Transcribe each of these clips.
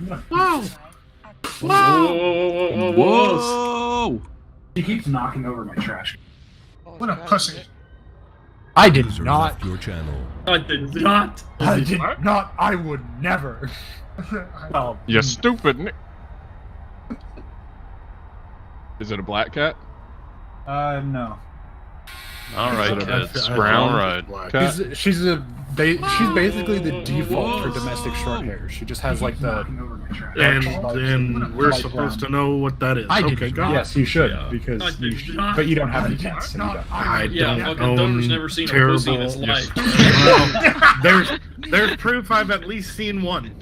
Whoa! Whoa! Whoa! He keeps knocking over my trash. What a pussy. I did User not. left your channel. I did not. I did not. I would never. Well, You stupid. Is it a black cat? no. All right, Is it a kids. brown All right. cat? She's basically the default for domestic short hair. She just has like the. And we're supposed to know what that is. I okay, did. got it. Yes, you should Yeah. because I you did should, not. but you don't have any kids, so you don't. I Yeah, don't fucking Dover's own never seen a terrible. pussy in his life. Well, there's proof I've at least seen one.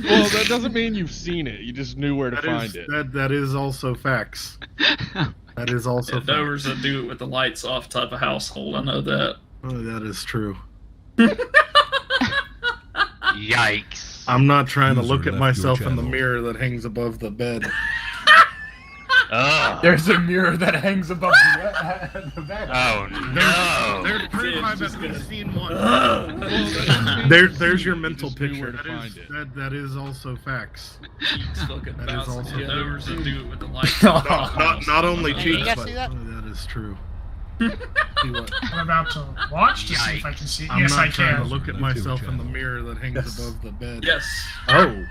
Well, that doesn't mean you've seen it. You just knew where to find it. That is also facts. That is also facts. Dover's a do it with the lights off type of household. I know that. Oh, that is true. Yikes. I'm not trying to User look at left myself your in the channel. mirror that hangs above the bed. Ugh. There's a mirror that hangs above the bed. Oh no. There's proof I've just at gonna- least seen one. Ugh. There's your mental just knew picture. where to find it. That is also facts. Keeps fucking That is bouncing. also Yeah, true. Dover's a do it with the lights off. Not only Hey, cheeks, you guys but see that? that is true. See what? I'm about to watch to see if I can see. I'm Yes, not I trying to can. look at YouTube myself in the channel. mirror that hangs Yes. above the bed. Yes. Oh,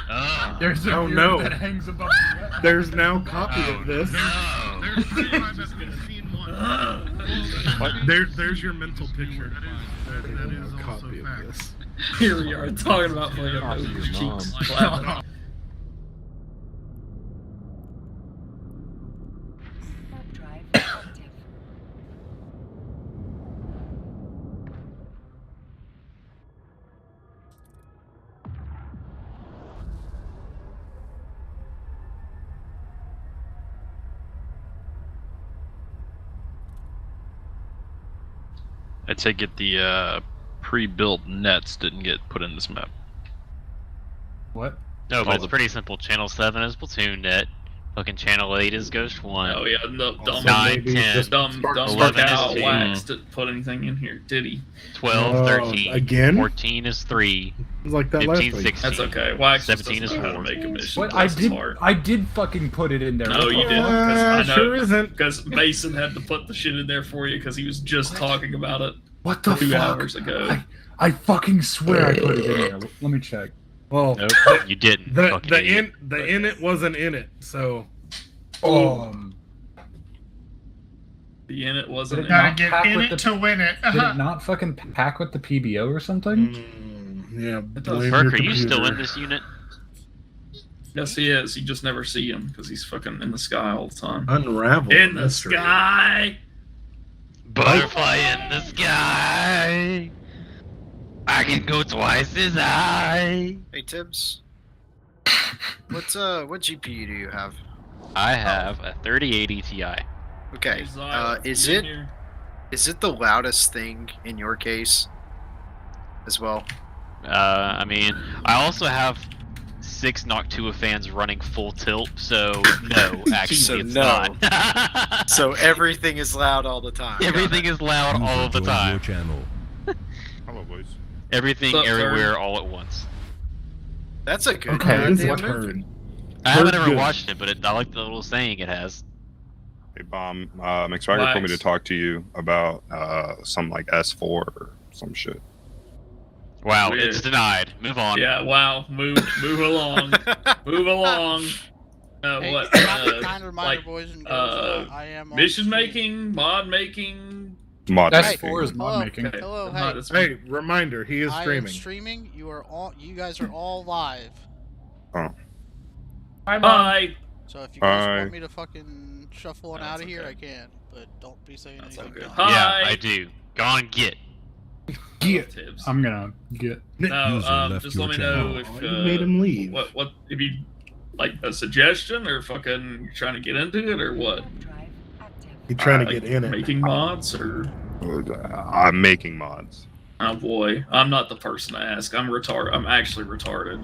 Ugh. There's a Oh, mirror no. that hangs above the bed. there's now a copy Oh, of this. no. There's proof I've at least seen one. Ugh. There's your mental picture. That is also Copy of facts. this. Here we are talking about fucking Dover's cheeks clapping. Drive active. I take it the pre-built nets didn't get put in this map. What? No, but All it's the- pretty simple. Channel 7 is Platoon Net. Fucking Channel 8 is Ghost 1. Oh yeah, no, dumb, 9, maybe 10, just dumb, dumb 11 is cow two. wax didn't put anything in here, did he? 12, Oh, 13. again? 14 is 3. It's like that last 15, week. 16. That's okay. Wax just 17 doesn't is know how to 4. make a mission. What? Bless his heart. I did fucking put it in there. No, you didn't. Uh, Because I know. sure isn't. Because Mason had to put the shit in there for you because he was just talking about it What the 2 fuck? hours ago. I fucking swear I put it in there. Let me check. Well, Nope, you didn't. the fucking the idiot. in it wasn't in it, so The in it wasn't. Did it in Gotta not get pack in with it the- to win it. did it not fucking pack with the PBO or something? yeah. does. blame Merc, your are you still computer. in this unit? Yes, he is. You just never see him because he's fucking in the sky all the time. Unravel In the mystery. sky. Butterfly in the sky. I can go twice as high. Hey Tibbs, what GPU do you have? I have a 3080 Ti. Okay, He's like, is in it here. the loudest thing in your case as well? I mean, I also have 6 Noctua fans running full tilt, so no, actually So it's no. not. So everything is loud all the time. Everything is loud all of the User joined time. your channel. Hello, boys. Everything, What's up, everywhere, Thurn? all at once. That's a good Okay, goddamn what movie. I haven't Heard ever good. watched it, but I like the little saying it has. Hey, Bomb. McSwagger told me to Wax. talk to you about some like S4 or some shit. Wow, Weird. it's denied. Move on. Yeah. Wow. Move along. Move along. Hey, What? kind reminder, like, boys and girls. I am on mission stream. making, mod making. Mod That's making. 4 is mod Hello. making. Okay. Hello, Mod hey. is- Hey, reminder, he is I am streaming. streaming. You guys are all live. Bye, Mom. Hi. So if you guys Hi. want me to fucking shuffle on That's out of here, okay. I can. But don't be saying That's anything. okay. dumb. Hi. Yeah, I do. Go on, get. Get. Tibbs. I'm gonna get. No, User left just your let me know channel. if Oh, you made him leave. what if you like a suggestion or fucking you're trying to get into it or what? Drive active. You trying to Like, get in it? Making mods or I'm making mods. oh boy, I'm not the person to ask. I'm retarded. I'm actually retarded.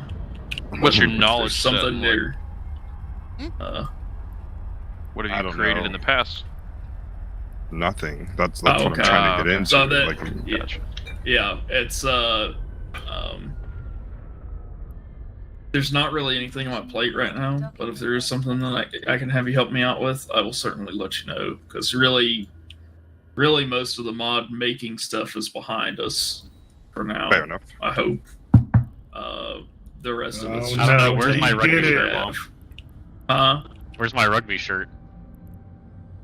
What's your There's knowledge set? something Like, there. What I have you don't created know. in the past? Nothing. That's Oh, what okay. I'm trying to get into. So that- like, yeah. gotcha. Yeah, it's There's not really anything on my plate right now, but if there is something that I can have you help me out with, I will certainly let you know. Because really most of the mod making stuff is behind us for now. Fair enough. I hope. The rest of it's Oh, just I don't know, no, where's he my rugby did shirt, it. Mom? Huh? Where's my rugby shirt?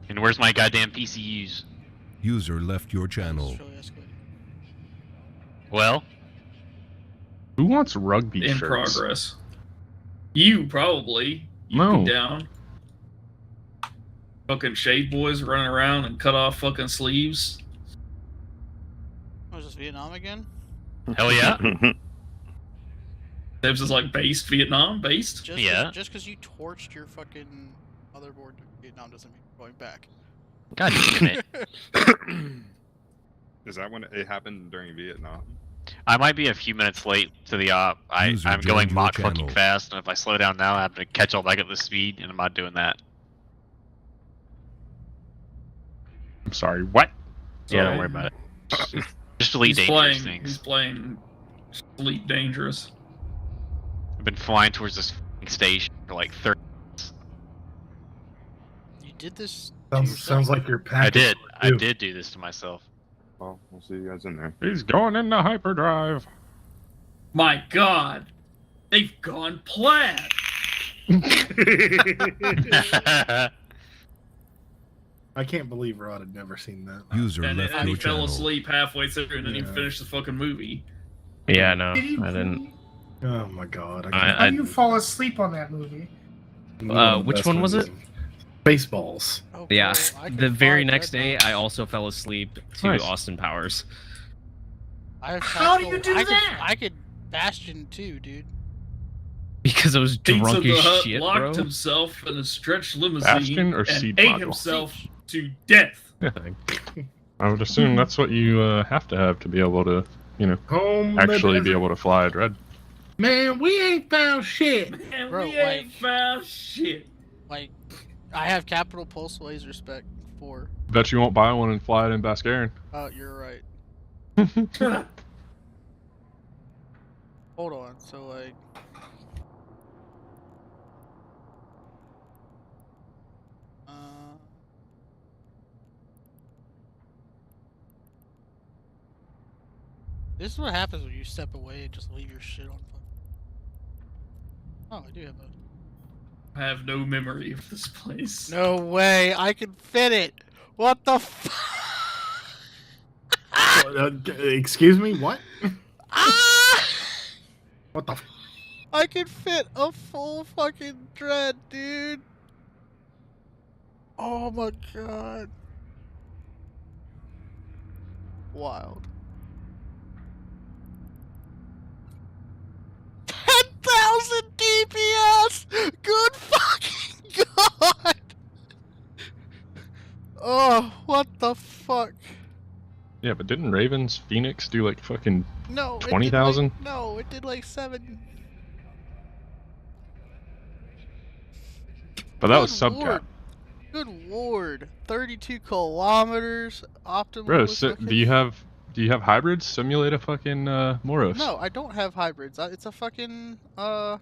And where's my goddamn PCUs? User left your channel. It's really escalating. Well, Who wants rugby In shirts? progress. You probably. You No. be down. Fucking shade boys running around and cut off fucking sleeves. Was this Vietnam again? hell yeah. Debs is like based Vietnam, based. Yeah. Just because you torched your fucking motherboard to Vietnam doesn't mean you're going back. God damn it. Is that when it happened during Vietnam? I might be a few minutes late to the op. User I'm joined going your Mach channel. fucking fast, and if I slow down now, I have to catch all back up to speed, and I'm not doing that. I'm sorry, what? Yeah, don't worry about it. Just delete dangerous He's things. playing Sleep Dangerous. I've been flying towards this fucking station for like 30 minutes. You did this. to Sounds, yourself? sounds like you're I packing. did do this to myself. Well, we'll see you guys in there. He's going into hyperdrive. My God, they've gone plaid. I can't believe Rod had never seen that. User And left then he your fell channel. asleep halfway through and didn't even Yeah. finish the fucking movie. Yeah, no, I didn't. Oh my god. I I- can't. How do you fall asleep on that movie? which That's one was it? Baseballs. Oh, Yeah. boy, I could The very fly next that day, much. I also fell asleep to Nice. Austin Powers. I have How do capital- you do that? I could Bastion too, dude. Because I was Pizza drunk the as Hut shit, locked bro. himself in a stretched limousine Bastion or and seed ate module? himself to death. I would assume that's what you have to be able to, Home actually be able to fly a dread. Man, we ain't found shit. And Bro, we ain't found shit. Like, I have capital pulse laser spec for. Bet you won't buy one and fly it in Bascarin. You're right. Hold on. So like. This is what happens when you step away and just leave your shit on. Oh, I do have a. I have no memory of this place. No way! I can fit it. What the f? Excuse me, what? Ah! What the f? I can fit a full fucking dread, dude. Oh my god. Wild. 10,000 DPS! Good fucking god! Oh, what the fuck? Yeah, but didn't Raven's Phoenix do like fucking No, it did 20,000? like- No, it did like 7. But that was Good sub lord. cap. Good lord. 32 kilometers. Optimal. Bro, was fucking- do you have hybrids? Simulate a fucking Moros. No, I don't have hybrids. It's a fucking fucking.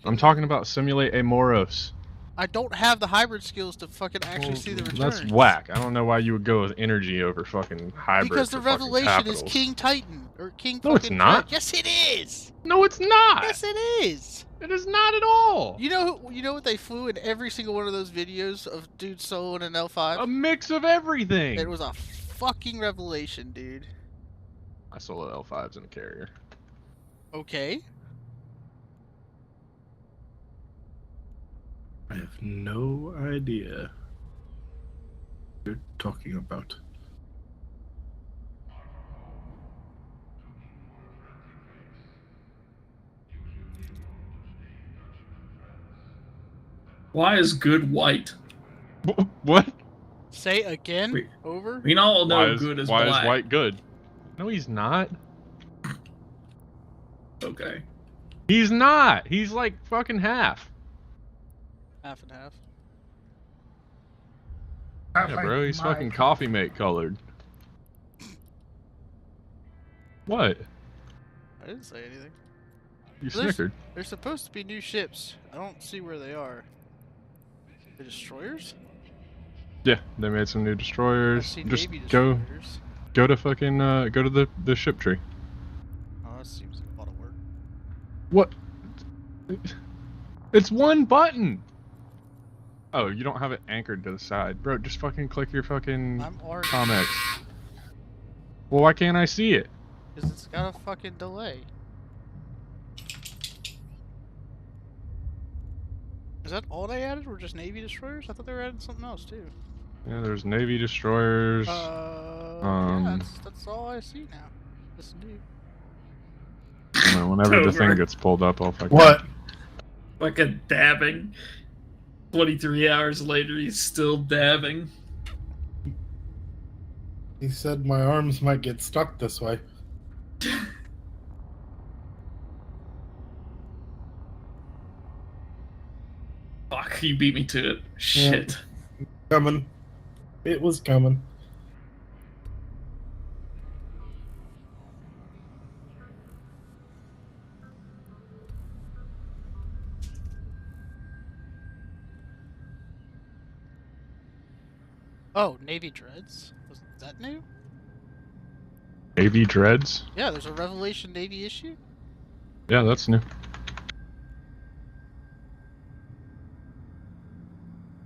I'm talking about simulate a Moros. I don't have the hybrid skills to fucking actually see the returns. That's whack. I don't know why you would go with energy over fucking hybrid. Because the for fucking revelation is capitals. King Titan or King. No, it's fucking not. Dread. Yes, it is. No, it's not. Yes, it is. It is not at all. You know what they flew in every single one of those videos of dude soloing an L5. A mix of everything. It was a fucking revelation, dude. I solo L5s in a carrier. Okay. I have no idea what you're talking about. Why is good white? What? Say again. We- Over. We all know Why is, good is why black. is white good? No, he's not. Okay. He's not. He's like fucking half. Half and half. Yeah, bro, he's fucking coffee mate colored. What? I didn't say anything. You There's- snickered. There's supposed to be new ships. I don't see where they are. The destroyers? Yeah, they made some new I destroyers. see Just Navy go destroyers. to fucking go to the ship tree. Oh, that seems like a lot of work. What? It's one button. Oh, you don't have it anchored to the side, bro. Just fucking click your fucking I'm already. comics. Well, why can't I see it? Because it's got a fucking delay. Is that all they added? Were just Navy destroyers? I thought they were adding something else too. Yeah, there's Navy destroyers. Yeah, that's all I see now. This new. Whenever the Over. thing gets pulled up, I'll fucking. What? Like a dabbing. 23 hours later, he's still dabbing. He said my arms might get stuck this way. Fuck, you beat me to it. Shit. Coming. It was coming. Oh, Navy Dreads? Was that new? Navy Dreads? Yeah, there's a Revelation Navy issue? Yeah, that's new.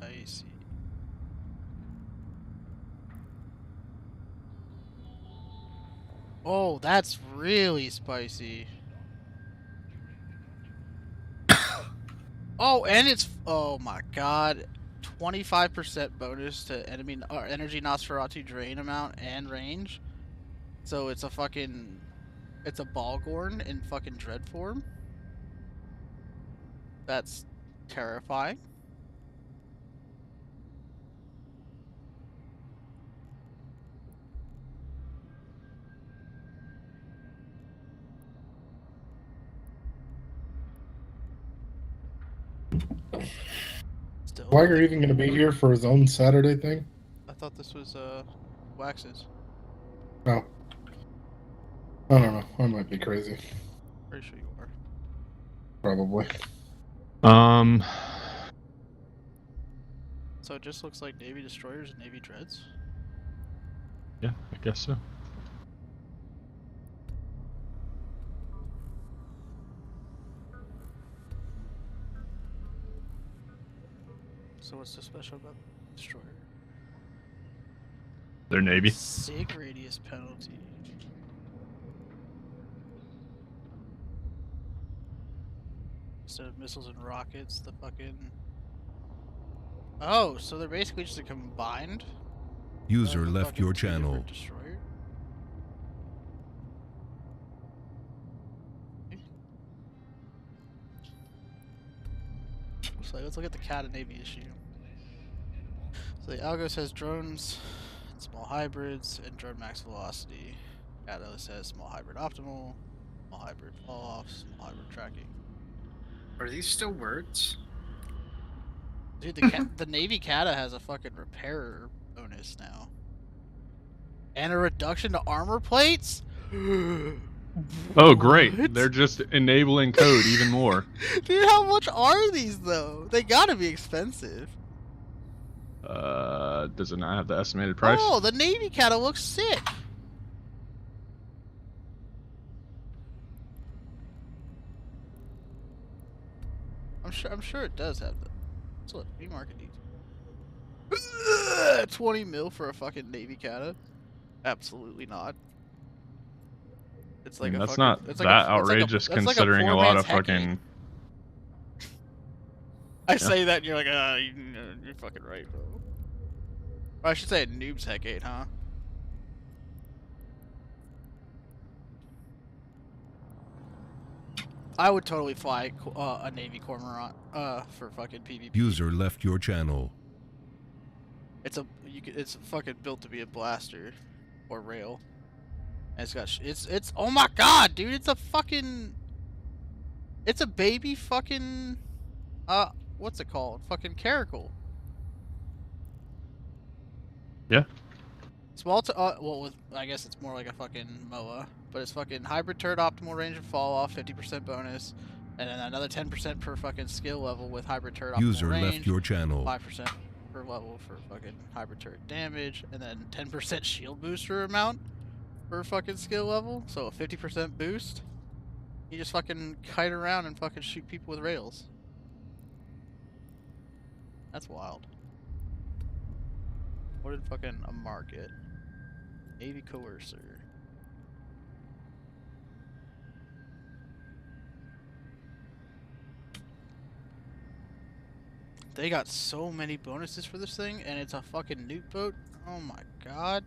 I see. Oh, that's really spicy. Oh, and it's... Oh my god. 25% bonus to enemy or energy Nosferatu drain amount and range. So it's a fucking... It's a Balgorn in fucking Dread form. That's terrifying. Still, Wagner even going to be here for his own Saturday thing? I thought this was Wax's. No. I don't know. I might be crazy. Pretty sure you are. Probably. So it just looks like Navy destroyers and Navy dreads. Yeah, I guess so. So what's so special about destroyer? They're Navy. Sig radius penalty. Instead of missiles and rockets, the fucking... Oh, so they're basically just a combined... User left fucking your two different channel. Destroyer. So let's look at the Cata Navy issue. So the Algo says drones, small hybrids, and drone max velocity. Cata says small hybrid optimal, small hybrid fall off, small hybrid tracking. Are these still words? Dude, the Navy Cata has a fucking repairer bonus now. And a reduction to armor plates? Oh, great. What? They're just enabling code even more. Dude, how much are these, though? They gotta be expensive. Does it not have the estimated price? Oh, the Navy Cata looks sick. I'm sure it does have the... Let's look. New market needs. 20 mil for a fucking Navy Cata? Absolutely not. It's like a That's fucking, not it's that like a, outrageous it's like a considering a lot of poor man's fucking... I say that and you're like, you're fucking right, bro. Or I should say a noob's Hecate, huh? I would totally fly a Navy Cormorant for fucking PvP. User left your channel. It's fucking built to be a blaster or rail. And it's got it's oh my god, dude! It's a fucking it's a baby fucking what's it called? Fucking caracal. Yeah. Small to well, I guess it's more like a fucking MOA. but it's fucking hybrid turret optimal range and fall off, 50% bonus, and then another 10% per fucking skill level with hybrid turret optimal User range. left your channel. 5% per level for fucking hybrid turret damage, and then 10% shield booster amount per fucking skill level. So a 50% boost. You just fucking kite around and fucking shoot people with rails. That's wild. What did fucking a market? Navy coercer. They got so many bonuses for this thing, and it's a fucking newt boat. Oh my god.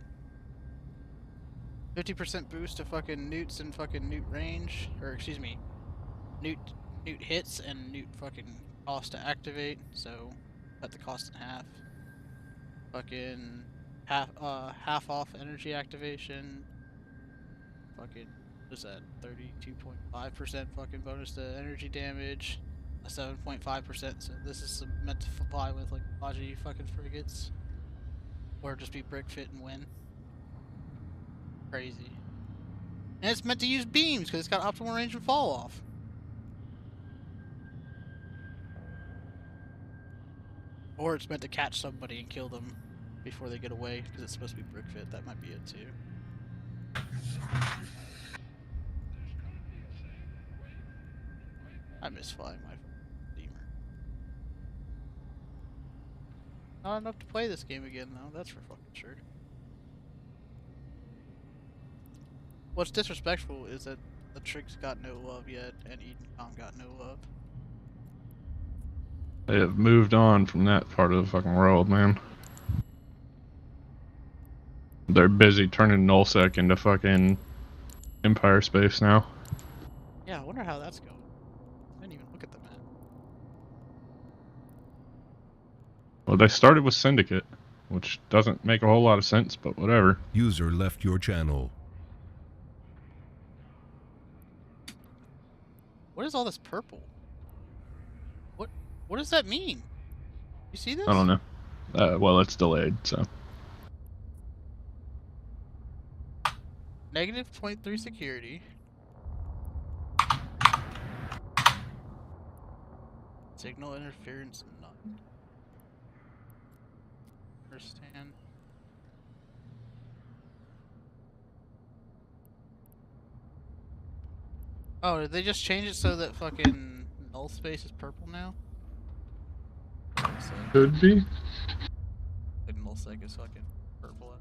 50% boost to fucking newts and fucking newt range, or excuse me, newt hits and newt fucking cost to activate. So cut the cost in half. Fucking half off energy activation. Fucking what's that? 32.5% fucking bonus to energy damage. A 7.5%. So this is meant to fly with like Baji fucking frigates, or just be brick fit and win. Crazy. And it's meant to use beams because it's got optimal range and fall off. Or it's meant to catch somebody and kill them before they get away because it's supposed to be brick fit. That might be it too. I miss flying my steamer. Not enough to play this game again though, that's for fucking sure. What's disrespectful is that the Tricks got no love yet, and Edencom got no love. They have moved on from that part of the fucking world, man. They're busy turning nullsec into fucking Empire space now. Yeah, I wonder how that's going. I didn't even look at the map. Well, they started with Syndicate, which doesn't make a whole lot of sense, but whatever. User left your channel. What is all this purple? What does that mean? You see this? I don't know. Well, it's delayed, so. Negative 0.3 security. Signal interference none. Understand. Oh, did they just change it so that fucking null space is purple now? Could be. Like nullsec is fucking purple.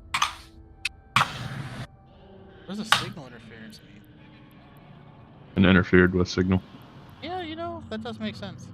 What does a signal interference mean? And interfered with signal. Yeah, you know, that does make sense.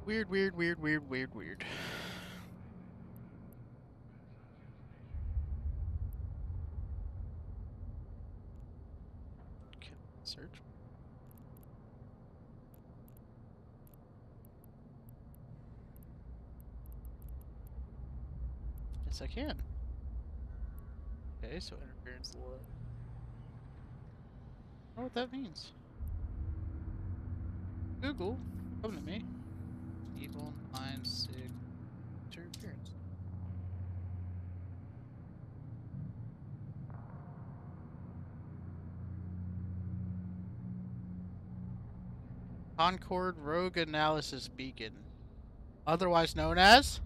Weird. Okay, search. Yes, I can. Okay, so interference what? I don't know what that means. Google, come to me. Evil 96 interference. Concord Rogue Analysis Beacon, otherwise known as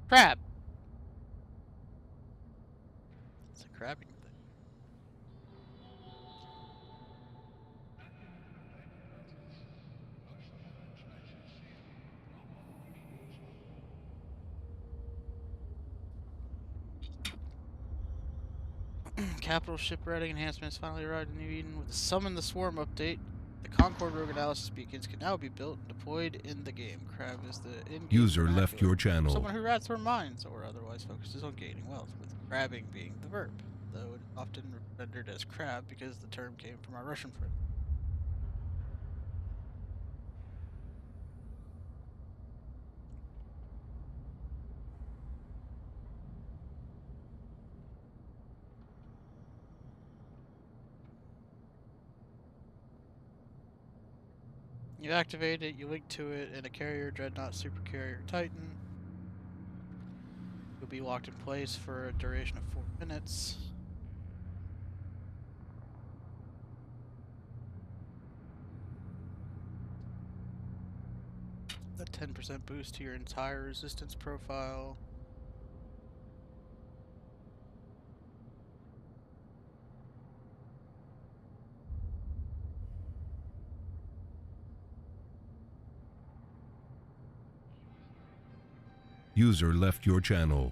crab. It's a crabbing thing. Capital shipwriting enhancements finally arrived in New Eden with the Summon the Swarm update. The Concord Rogue Analysis beacons can now be built and deployed in the game. Crab is the in-game User left vernacular your for channel. someone who rats their minds or otherwise focuses on gaining wealth, with crabbing being the verb, though it is often rendered as crab because the term came from our Russian friend. You activate it, you link to it in a carrier, dreadnought, supercarrier, titan. You'll be locked in place for a duration of 4 minutes. A 10% boost to your entire resistance profile. User left your channel.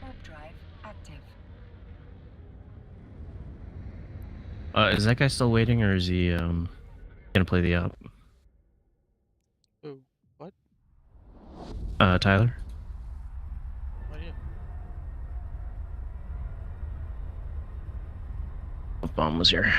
Warp drive active. Is that guy still waiting, or is he gonna play the op? Ooh, what? Tyler. What do you? Bomb was here.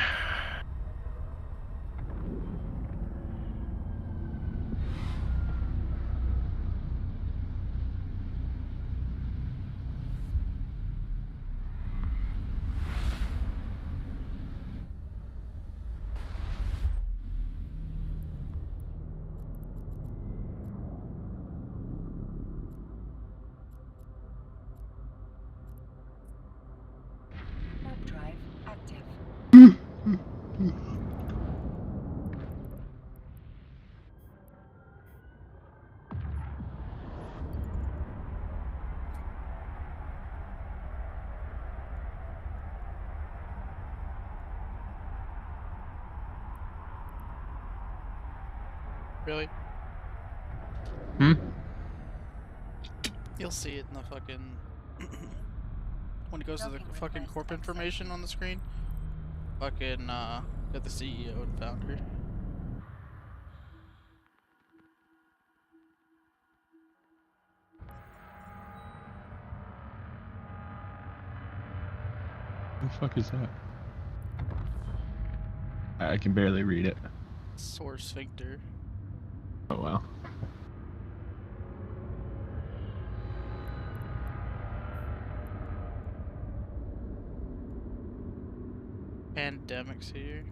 Warp drive active. Really? Hmm? You'll see it in the fucking when it goes to the fucking corp information on the screen. Fucking got the CEO and founder. What the fuck is that? I can barely read it. Source sphincter. Oh wow. Pandemics here.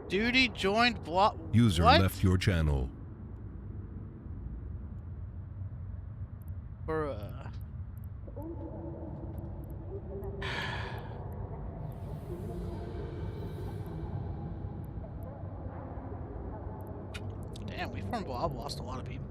Duty joined block. User What? left your channel. Or damn, we from Blob lost a lot of people.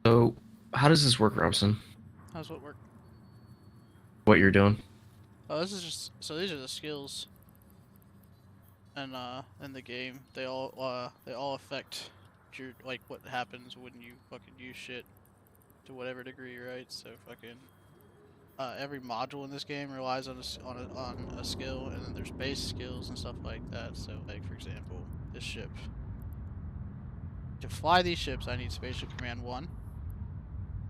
So, how does this work, Robson? How's what work? What you're doing? Oh, this is just so these are the skills. And in the game, they all affect your like what happens when you fucking use shit to whatever degree, right? So fucking every module in this game relies on a skill, and then there's base skills and stuff like that. So like for example, this ship. To fly these ships, I need Spaceship Command 1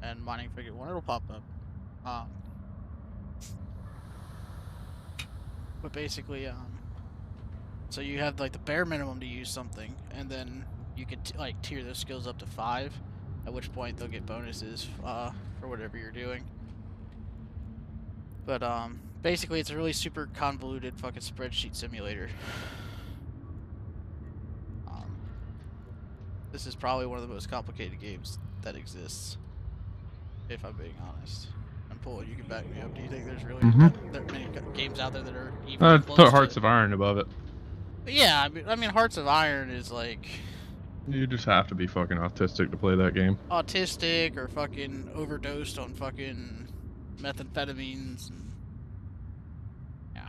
and Mining Frigate 1. It'll pop up. But basically, so you have like the bare minimum to use something, and then you can like tier those skills up to 5, at which point they'll get bonuses for whatever you're doing. But basically, it's a really super convoluted fucking spreadsheet simulator. This is probably one of the most complicated games that exists, if I'm being honest. And Paul, you can back me up. Do you think there's really that many games out there that are even close Put to Hearts of Iron above it. Yeah, I mean, Hearts of Iron is like You just have to be fucking autistic to play that game. autistic or fucking overdosed on fucking methamphetamines. And, yeah.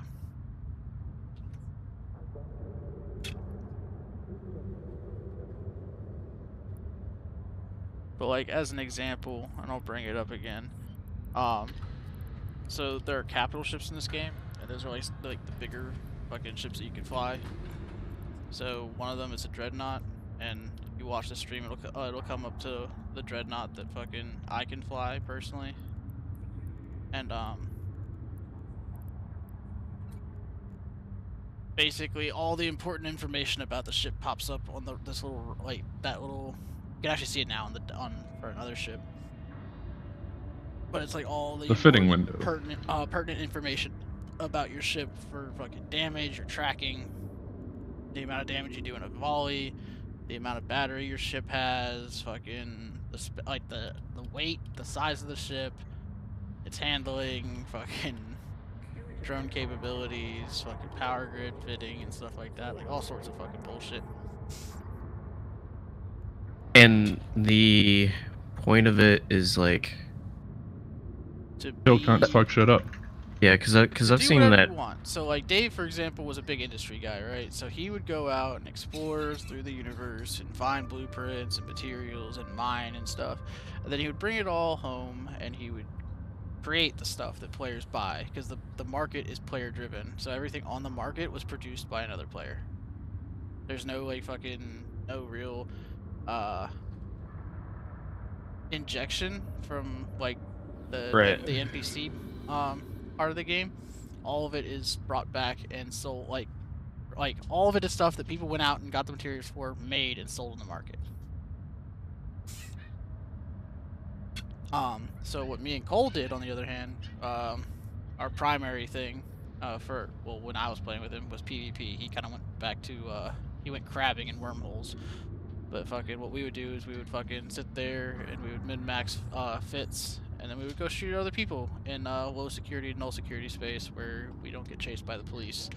But like as an example, and I'll bring it up again. So there are capital ships in this game, and those are like the bigger fucking ships that you can fly. So one of them is a dreadnought, and you watch the stream, it'll come up to the dreadnought that fucking I can fly personally, and basically all the important information about the ship pops up on this little that little. You can actually see it now for another ship, but it's like all the fitting window. pertinent information about your ship for fucking damage, your tracking, the amount of damage you do in a volley, the amount of battery your ship has, fucking the weight, the size of the ship, its handling, fucking drone capabilities, fucking power grid fitting and stuff like that, like all sorts of fucking bullshit. And the point of it is like Still can't fuck shit up. Yeah, because I've seen whatever that. You want. So like Dave, for example, was a big industry guy, right? So he would go out and explore through the universe and find blueprints and materials and mine and stuff, and then he would bring it all home and he would create the stuff that players buy, because the market is player driven. So everything on the market was produced by another player. There's no like fucking no real injection from like the NPC part of the game. All of it is brought back and sold, like all of it is stuff that people went out and got the materials for, made and sold in the market. So what me and Cole did, on the other hand, our primary thing when I was playing with him was PvP. He kind of went back to he went crabbing in wormholes. But fucking what we would do is we would fucking sit there and we would min-max fits, and then we would go shoot other people in low security, null security space where we don't get chased by the police.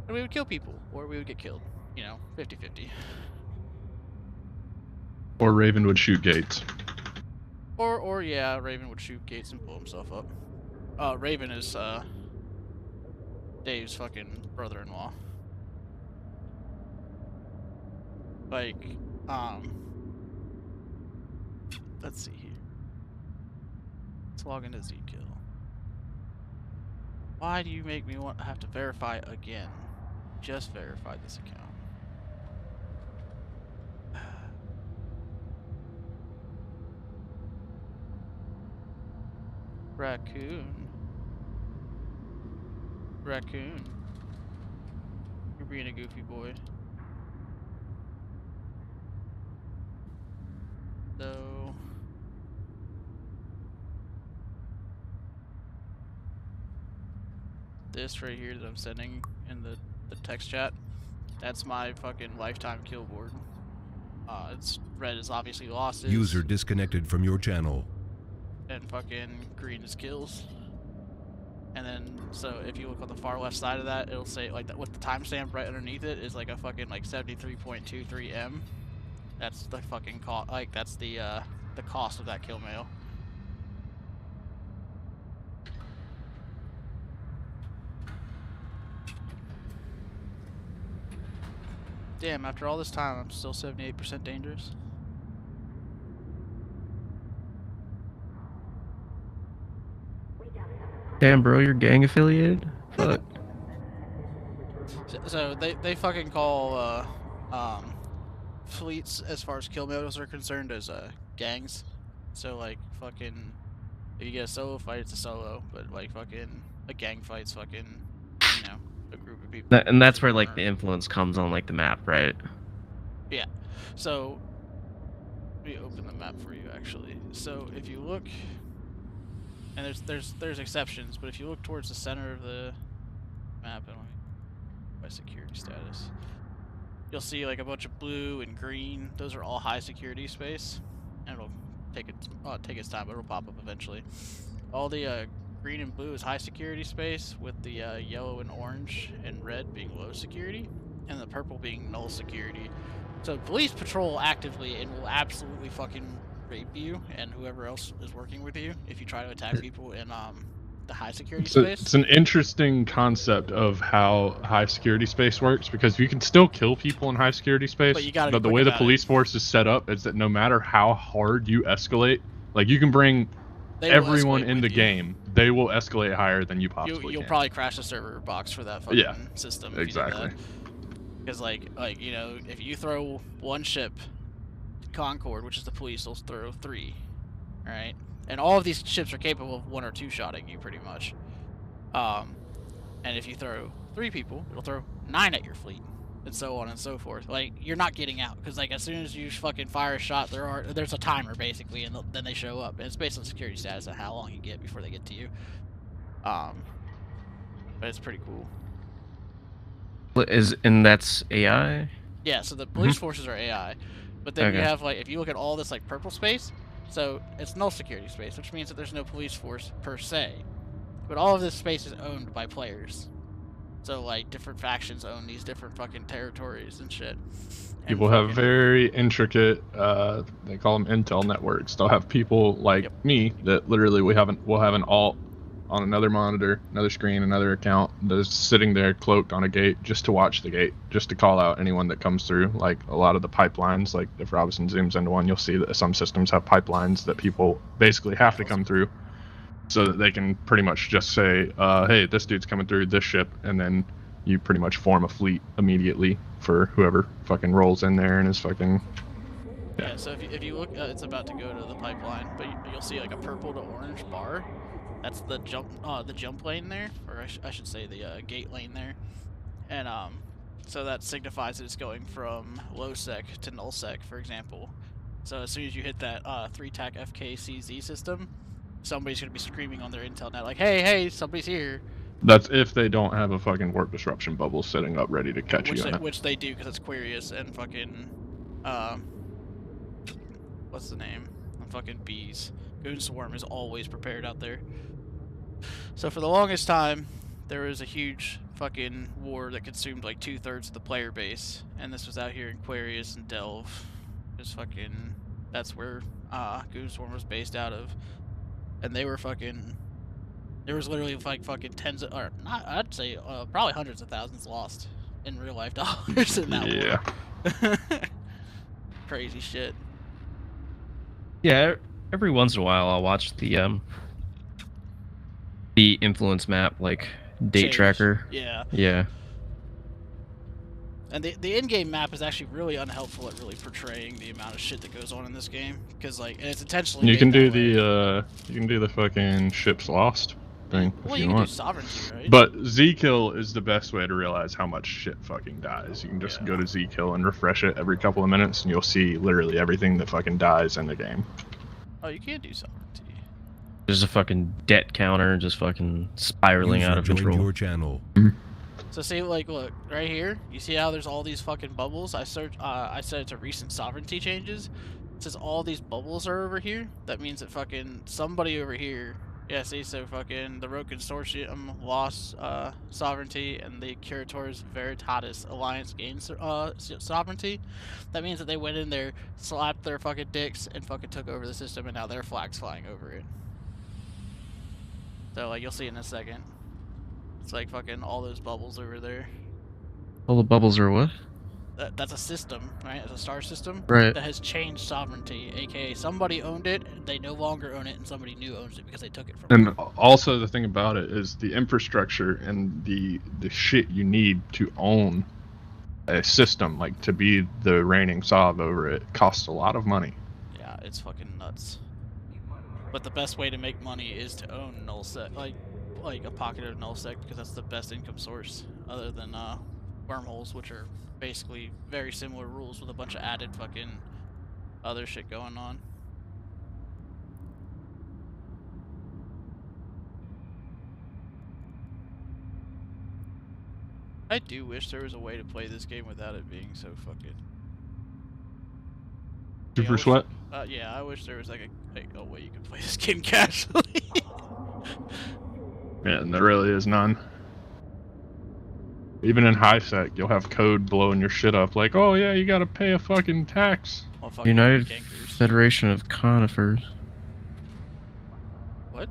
And we would kill people, or we would get killed. You know, 50-50. Or Raven would shoot gates. Or yeah, Raven would shoot gates and blow himself up. Raven is Dave's fucking brother-in-law. Like, let's see here. Let's log into Zkill. Why do you make me have to verify again? Just verify this account. Raccoon. You're being a goofy boy. So this right here that I'm sending in the text chat, that's my fucking lifetime kill board. It's red is obviously losses. User disconnected from your channel. And fucking green is kills. And then, so if you look on the far left side of that, it'll say like that with the timestamp right underneath it is like a fucking like 73.23 M. That's the fucking cost. Like that's the cost of that kill mail. Damn! After all this time, I'm still 78% dangerous. Damn, bro, you're gang affiliated? Fuck. So they fucking call fleets, as far as kill mails are concerned, as gangs. So like fucking, if you get a solo fight, it's a solo, but like fucking a gang fight's fucking, you know, a group of people. And that's where like the influence comes on like the map, right? Yeah. So let me open the map for you actually. So if you look, and there's exceptions, but if you look towards the center of the map, and by security status, you'll see like a bunch of blue and green. Those are all high security space, and it'll take its time, but it'll pop up eventually. All the green and blue is high security space, with the yellow and orange and red being low security, and the purple being null security. So police patrol actively and will absolutely fucking rape you and whoever else is working with you if you try to attack people in the high security space. It's an interesting concept of how high security space works, because you can still kill people in high security space, but the way the police force is set up is that no matter how hard you escalate, like you can bring everyone in the game, they will escalate higher than you possibly You'll can. probably crash the server box for that fucking system. Exactly. Because like you know, if you throw one ship, Concord, which is the police, they'll throw 3, right? And all of these ships are capable of 1 or 2 shotting you, pretty much. And if you throw 3 people, it'll throw 9 at your fleet, and so on and so forth. Like, you're not getting out, because like as soon as you fucking fire a shot, there's a timer basically, and then they show up, and it's based on security status and how long you get before they get to you. But it's pretty cool. And that's AI? Yeah, so the police forces are AI. But then you have, like, if you look at all this, like, purple space, so it's null security space, which means that there's no police force per se. But all of this space is owned by players. So, like, different factions own these different fucking territories and shit. People have very intricate, they call them intel networks. They'll have people like me that literally we'll have an alt on another monitor, another screen, another account that's sitting there cloaked on a gate just to watch the gate, just to call out anyone that comes through. Like a lot of the pipelines, like if Robinson zooms into one, you'll see that some systems have pipelines that people basically have to come through so that they can pretty much just say, hey, this dude's coming through this ship, and then you pretty much form a fleet immediately for whoever fucking rolls in there and is fucking. Yeah, so if you look, it's about to go to the pipeline, but you'll see like a purple to orange bar. That's the jump lane there, or I should say the gate lane there, and so that signifies that it's going from low sec to null sec, for example. So as soon as you hit that 3-tac FKCZ system, somebody's gonna be screaming on their intel net like, "Hey, somebody's here." That's if they don't have a fucking warp disruption bubble sitting up ready to catch you on it. Which they do, because it's Quirius and fucking what's the name? Fucking bees. Goon Swarm is always prepared out there. So for the longest time, there was a huge fucking war that consumed like 2/3 of the player base, and this was out here in Quirius and Delve. Just fucking, that's where Goon Swarm was based out of, and they were fucking. There was literally like fucking tens of, or not, I'd say probably hundreds of thousands lost in real life dollars in that war. Crazy shit. Yeah, every once in a while I'll watch the influence map, like date tracker. Yeah. Yeah. And the in-game map is actually really unhelpful at really portraying the amount of shit that goes on in this game, because like, and it's intentionally. You can do the fucking ships lost thing. Well, if you you can want. do sovereignty, right? But Z-Kill is the best way to realize how much shit fucking dies. You can just go to Z-Kill and refresh it every couple of minutes, and you'll see literally everything that fucking dies in the game. Oh, you can do sovereignty. There's a fucking debt counter just fucking spiraling out of control. Your channel. So see, like, look right here. You see how there's all these fucking bubbles? I set it to recent sovereignty changes. It says all these bubbles are over here. That means that fucking somebody over here. Yeah, see, so fucking the Rogue Consortium lost sovereignty, and the Curators Veritatis Alliance gained sovereignty. That means that they went in there, slapped their fucking dicks, and fucking took over the system, and now their flag's flying over it. So, like, you'll see in a second. It's like fucking all those bubbles over there. All the bubbles are what? That's a system, right? It's a star system Right. that has changed sovereignty, aka somebody owned it, they no longer own it, and somebody new owns it because they took it from them. And also the thing about it is the infrastructure and the shit you need to own a system, like to be the reigning Sov over it, costs a lot of money. Yeah, it's fucking nuts. But the best way to make money is to own nullsec, like a pocket of nullsec, because that's the best income source, other than wormholes, which are basically very similar rules with a bunch of added fucking other shit going on. I do wish there was a way to play this game without it being so fucking Super sweat? Yeah, I wish there was like a way you could play this game casually. Yeah, and there really is none. Even in high sec, you'll have code blowing your shit up, like, oh yeah, you gotta pay a fucking tax. Well, fucking United gankers. Federation of Conifers. What?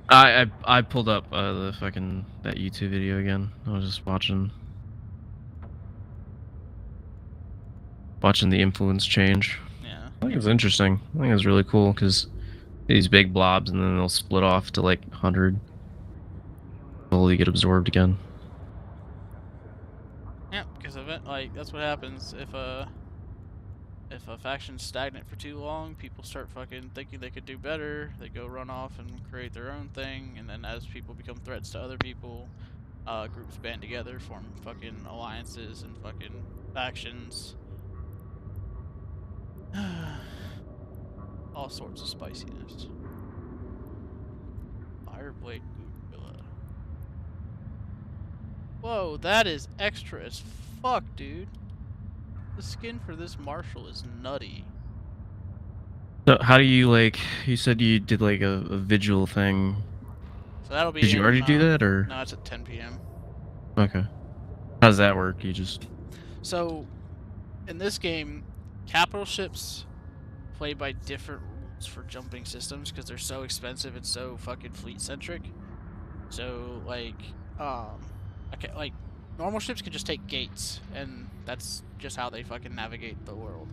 I pulled up the fucking that YouTube video again. I was just watching the influence change. Yeah. I think it's interesting. I think it's really cool because these big blobs, and then they'll split off to like 100. Slowly get absorbed again. Yeah, because like that's what happens if a faction's stagnant for too long. People start fucking thinking they could do better. They go run off and create their own thing, and then as people become threats to other people, groups band together, form fucking alliances and fucking factions. All sorts of spiciness. Fireblade Googula. Whoa, that is extra as fuck, dude. The skin for this Marshal is nutty. So how do you like? You said you did like a Vigil thing. So that'll be. Did you already do that, or? No, it's at 10 p.m. Okay. How does that work? You just. So, in this game, capital ships play by different rules for jumping systems because they're so expensive and so fucking fleet centric. So like, okay, like normal ships can just take gates, and that's just how they fucking navigate the world.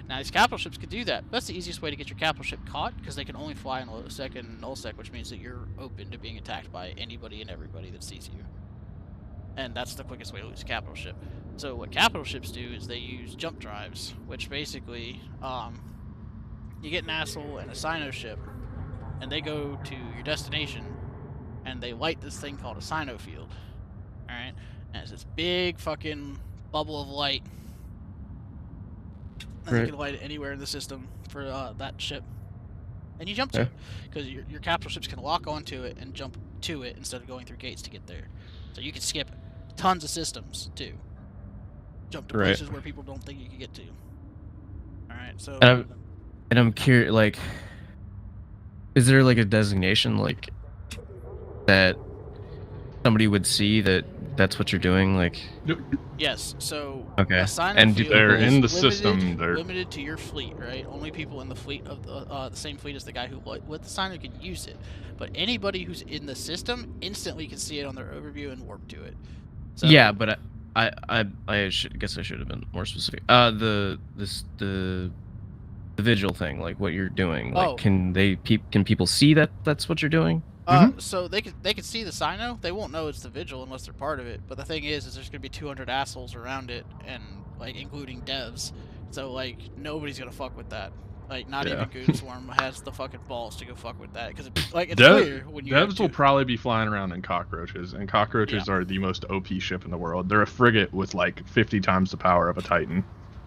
Now these capital ships can do that. That's the easiest way to get your capital ship caught because they can only fly in low sec and null sec, which means that you're open to being attacked by anybody and everybody that sees you. and that's the quickest way to lose a capital ship. So what capital ships do is they use jump drives, which basically, you get an asshole and a Cyno ship, and they go to your destination, and they light this thing called a Cyno field. Alright? And it's this big fucking bubble of light. And you can light it anywhere in the system for that ship. And you jump to it. Because your capital ships can lock onto it and jump to it instead of going through gates to get there. So you can skip tons of systems, too. Jump to places where people don't think you can get to. Alright, so... And I'm curious, like... Is there, like, a designation, like... that somebody would see that that's what you're doing, like... Yes, so... Okay. A Cyno And field they're is in the system, they're... limited to your fleet, right? Only people in the fleet of the same fleet as the guy who with the Cyno can use it. But anybody who's in the system instantly can see it on their overview and warp to it. So, yeah, but I guess I should have been more specific. The Vigil thing, like what you're doing, like can people see that that's what you're doing? So they can see the Cyno. They won't know it's the Vigil unless they're part of it. But the thing is there's gonna be 200 assholes around it, and like including devs. So like nobody's gonna fuck with that. Like not even Goonswarm has the fucking balls to go fuck with that because it's clear when you devs will probably be flying around in cockroaches, and cockroaches are the most OP ship in the world. They're a frigate with like 50 times the power of a Titan.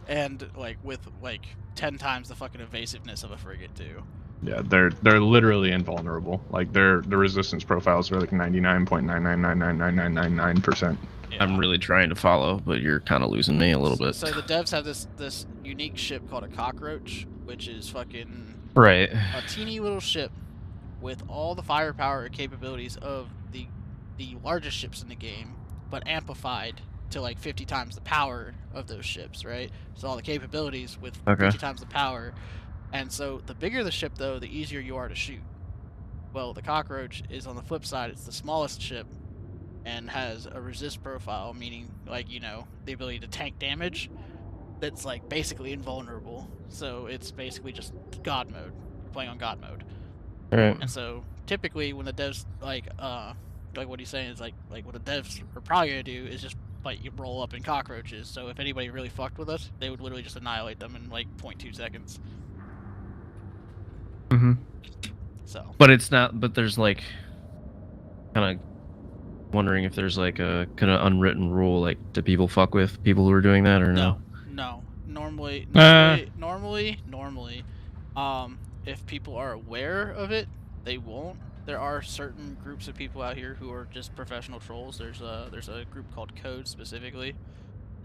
And like with like 10 times the fucking evasiveness of a frigate too. Yeah, they're literally invulnerable. Like the resistance profiles are like 99.9999999%. I'm really trying to follow, but you're kind of losing me a little bit. So the devs have this unique ship called a cockroach, which is fucking a teeny little ship with all the firepower and capabilities of the largest ships in the game, but amplified to like 50 times the power of those ships, right? So all the capabilities with 50 times the power. And so the bigger the ship, though, the easier you are to shoot. Well, the cockroach is on the flip side. It's the smallest ship and has a resist profile, meaning like, you know, the ability to tank damage that's like basically invulnerable. So it's basically just God mode. You're playing on God mode. Right. And so typically when the devs like what he's saying is like what the devs are probably gonna do is just like you roll up in cockroaches. So if anybody really fucked with us, they would literally just annihilate them in like 0.2 seconds. So. But it's not. But there's like, kind of wondering if there's like a kind of unwritten rule. Like, do people fuck with people who are doing that or no? No. Normally, if people are aware of it, they won't. There are certain groups of people out here who are just professional trolls. There's a group called Code specifically.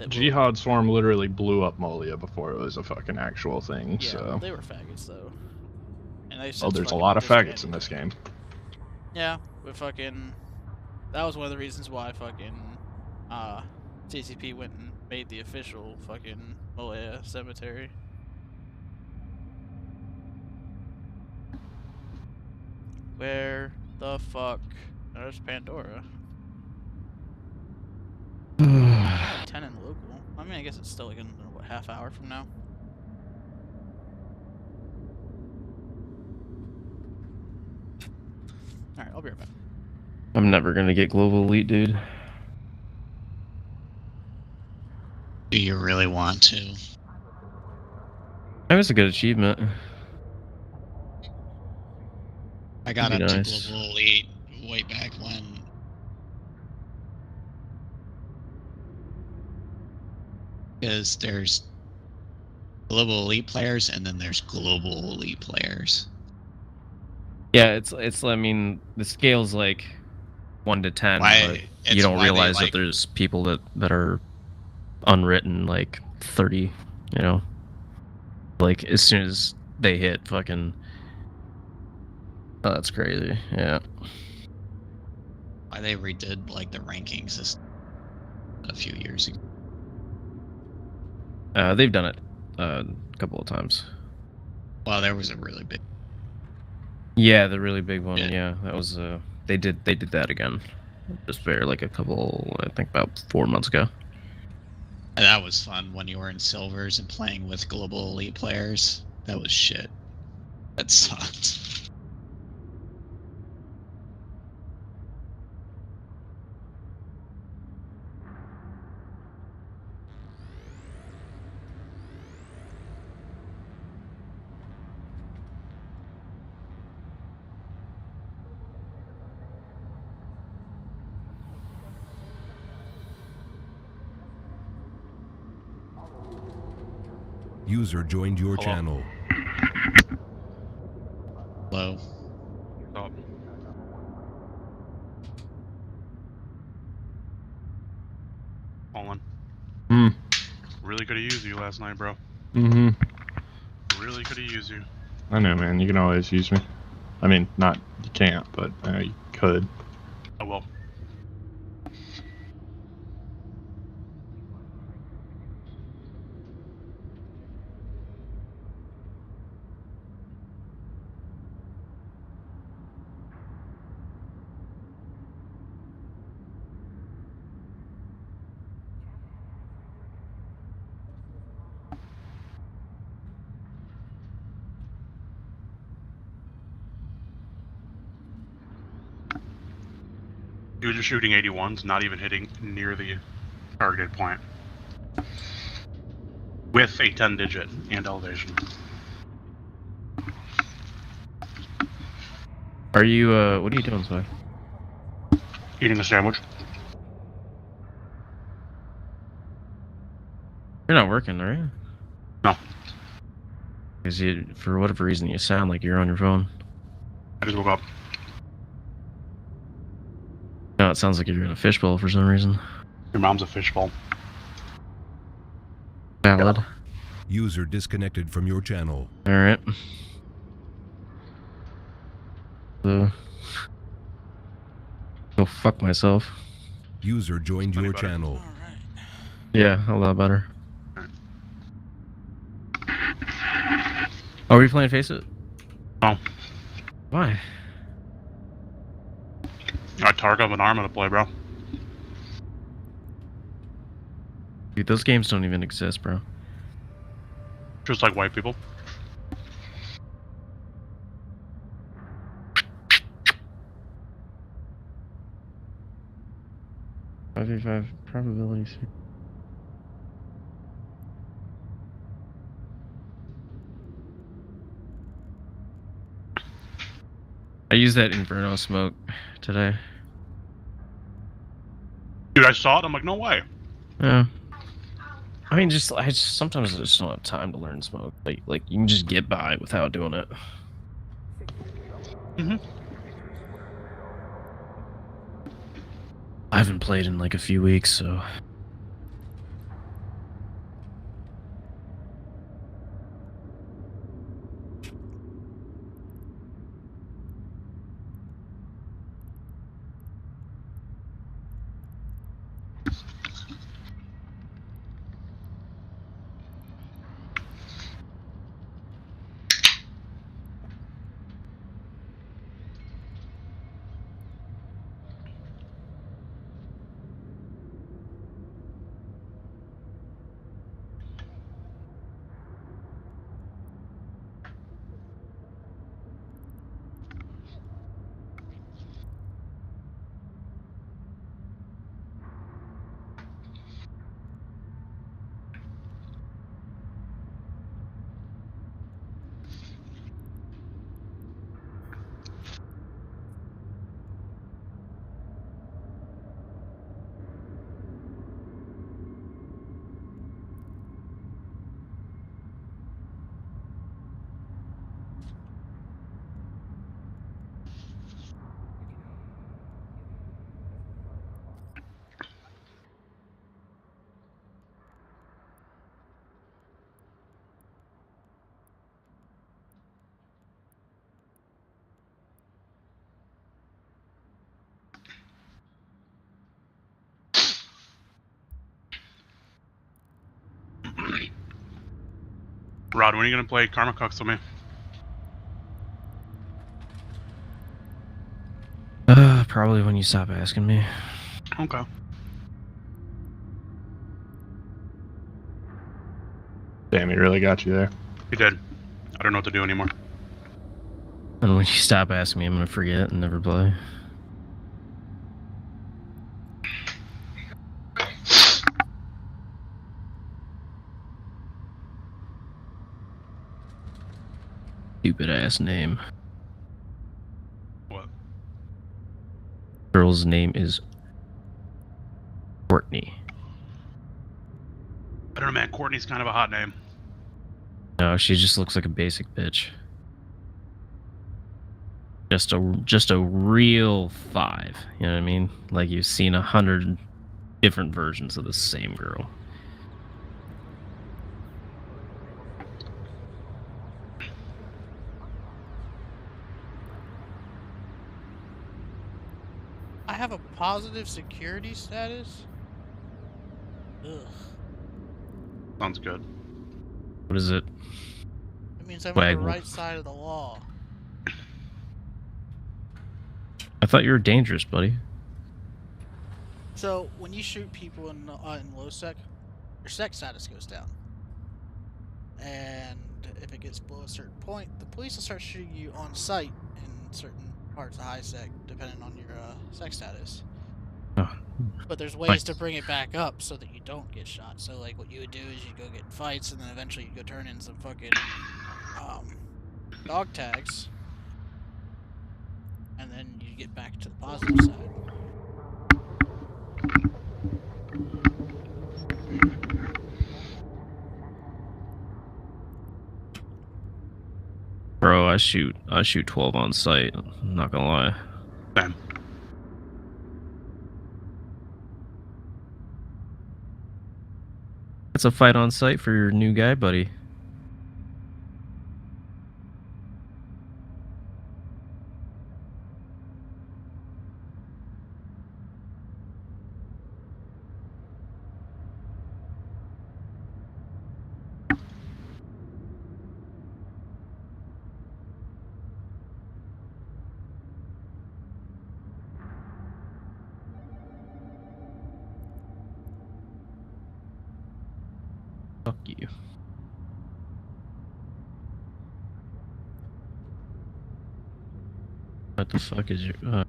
Jihad Swarm literally blew up Molia before it was a fucking actual thing. Yeah, so they were faggots though. And there's a lot of faggots in this game. Yeah, but fucking, that was one of the reasons why fucking TCP went and made the official fucking Molia cemetery. Where the fuck? There's Pandora. 10 in local. I mean, I guess it's still like what, half hour from now. Alright, I'll be right back. I'm never gonna get global elite, dude. Do you really want to? That was a good achievement. I got up to global elite way back when. Because there's global elite players and then there's global elite players. Yeah, it's. I mean, the scale's like 1 to 10. But you don't realize that there's people that are unwritten like 30. You know, like as soon as they hit fucking. Oh, that's crazy. Yeah. Why they redid like the rankings system a few years ago. They've done it a couple of times. Well, there was a really big. Yeah, the really big one. Yeah, that was. They did that again. Just very like a couple. I think about 4 months ago. And that was fun when you were in silvers and playing with global elite players. That was shit. That sucked. User joined your channel. Hello. Stop. Colin. Hmm. Really could have used you last night, bro. Mm-hmm. Really could have used you. I know, man. You can always use me. I mean, not you can't, but you could. I will. You're just shooting 81s, not even hitting near the targeted point. With a 10-digit and elevation. Are you, what are you doing, Swag? Eating a sandwich. You're not working, are you? No. Because you, for whatever reason, you sound like you're on your phone. I just woke up. No, it sounds like you're in a fishbowl for some reason. Your mom's a fishbowl. Valid. User disconnected from your channel. Alright. So... Go fuck myself. User joined your channel. Yeah, a lot better. Are we playing Face It? No. Why? Got Tarkov and Arma to play, bro. Dude, those games don't even exist, bro. Just like white people. .5v5 probabilities. I used that Inferno smoke today. Dude, I saw it. I'm like, no way. Yeah. I mean, sometimes I just don't have time to learn smoke. Like you can just get by without doing it. I haven't played in like a few weeks, so. Rod, when are you gonna play Karma Cucks with me? Probably when you stop asking me. Okay. Damn, he really got you there. He did. I don't know what to do anymore. And when you stop asking me, I'm gonna forget and never play. Stupid ass name. What? Girl's name is Courtney. I don't know, man. Courtney's kind of a hot name. No, she just looks like a basic bitch. Just a real 5. You know what I mean? Like you've seen 100 different versions of the same girl. I have a positive security status? Ugh. Sounds good. What is it? That means I'm on Waggle. the right side of the law. I thought you were dangerous, buddy. So, when you shoot people in low sec, your sec status goes down. And if it gets below a certain point, the police will start shooting you on sight in certain parts of high sec, depending on your sec status. Oh, but there's ways to bring it back up so that you don't get shot. So, like, what you would do is you'd go get in fights, and then eventually you'd go turn in some fucking dog tags, and then you get back to the positive side. Bro, I shoot 12 on sight. I'm not gonna lie. Damn. It's a fight on sight for your new guy, buddy. Fuck you. What the fuck is your...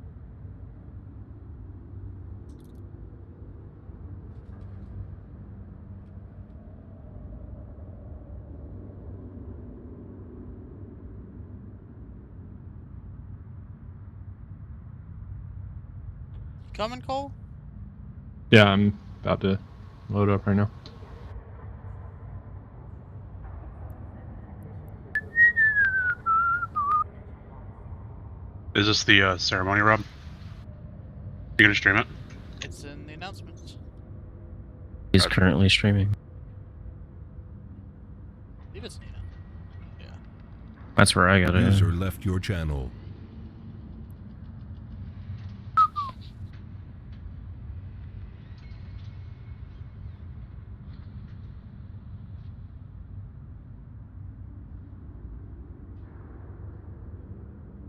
Coming, Cole? Yeah, I'm about to load up right now. Is this the ceremony, Rob? You gonna stream it? It's in the announcements. He's currently streaming. I believe it's Nina. Yeah. That's where I got it. User left your channel.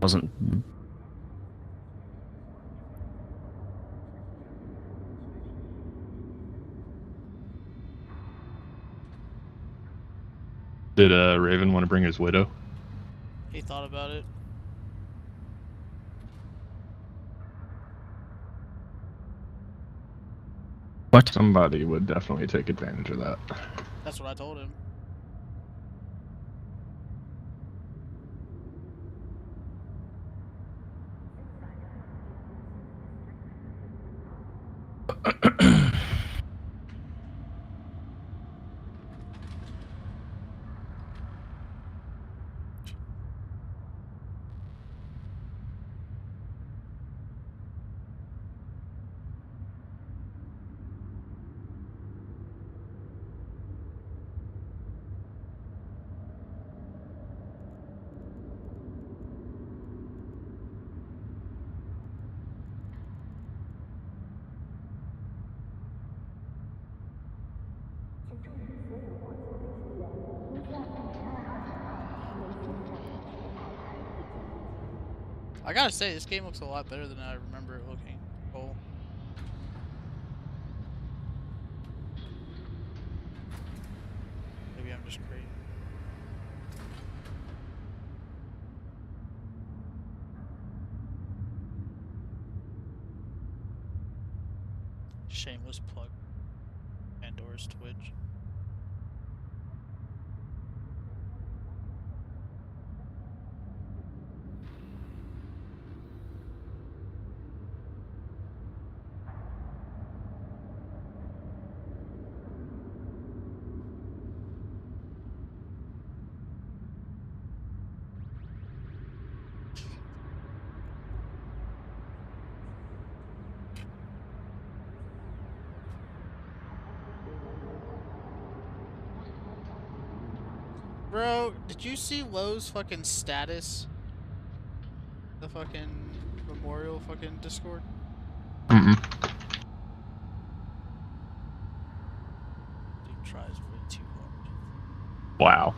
Wasn't... Did Raven want to bring his widow? He thought about it. What? Somebody would definitely take advantage of that. That's what I told him. I gotta say, this game looks a lot better than I remember it looking. Cole. Maybe I'm just crazy. Shameless plug. Pandora's Twitch. Bro, did you see Lowe's fucking status? The fucking memorial fucking Discord? Mm-mm. Dude tries way too hard. Wow.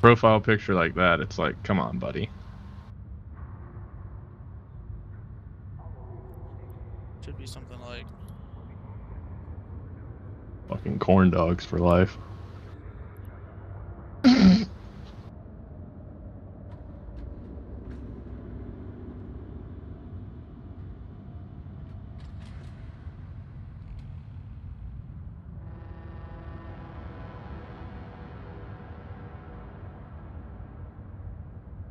Profile picture like that, it's like, come on, buddy. Should be something like, Fucking corn dogs for life.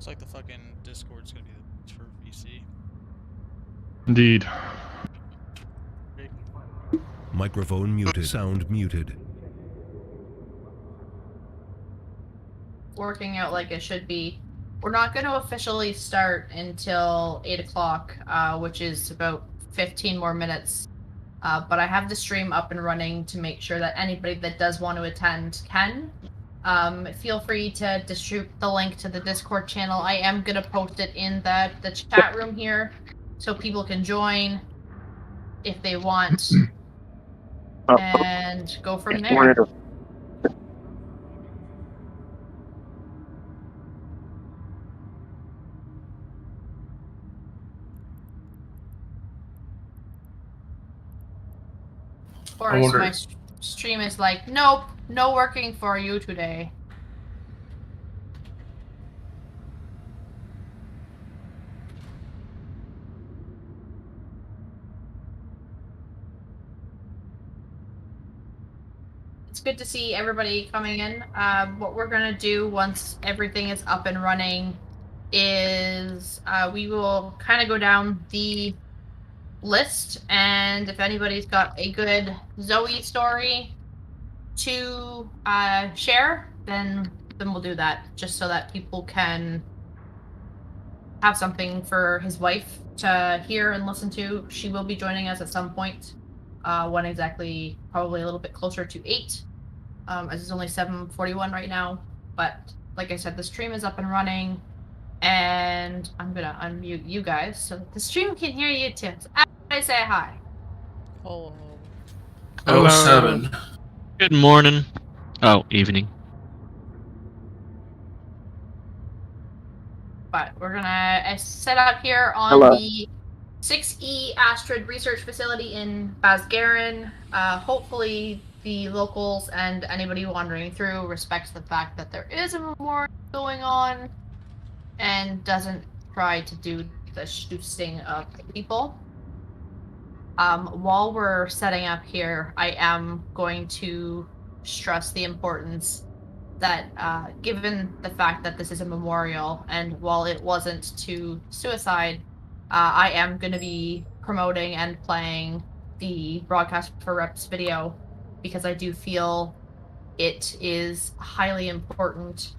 it's like the fucking Discord's gonna be the for VC. Indeed. Microphone muted. Sound muted. Working out like it should be. We're not going to officially start until 8 o'clock, which is about 15 more minutes. But I have the stream up and running to make sure that anybody that does want to attend can. Feel free to distribute the link to the Discord channel. I am going to post it in the chat room here so people can join if they want. And go from there. Of course, my stream is like, nope, no working for you today. It's good to see everybody coming in. What we're gonna do once everything is up and running is we will kind of go down the list, and if anybody's got a good Zoe story to share, then we'll do that, just so that people can have something for his wife to hear and listen to. She will be joining us at some point. When exactly? Probably a little bit closer to 8, as it's only 7:41 right now. But like I said, the stream is up and running, and I'm gonna unmute you guys so that the stream can hear you too. So I say hi. Hello. Hello. 07. Good morning. Oh, evening. But we're gonna set up here on the 6E Astrid Research Facility in Basgarin. Hopefully the locals and anybody wandering through respects the fact that there is a memorial going on and doesn't try to do the shoosting of people. While we're setting up here, I am going to stress the importance that, given the fact that this is a memorial, and while it wasn't to suicide, I am going to be promoting and playing the Broadcast for Reps video, because I do feel it is highly important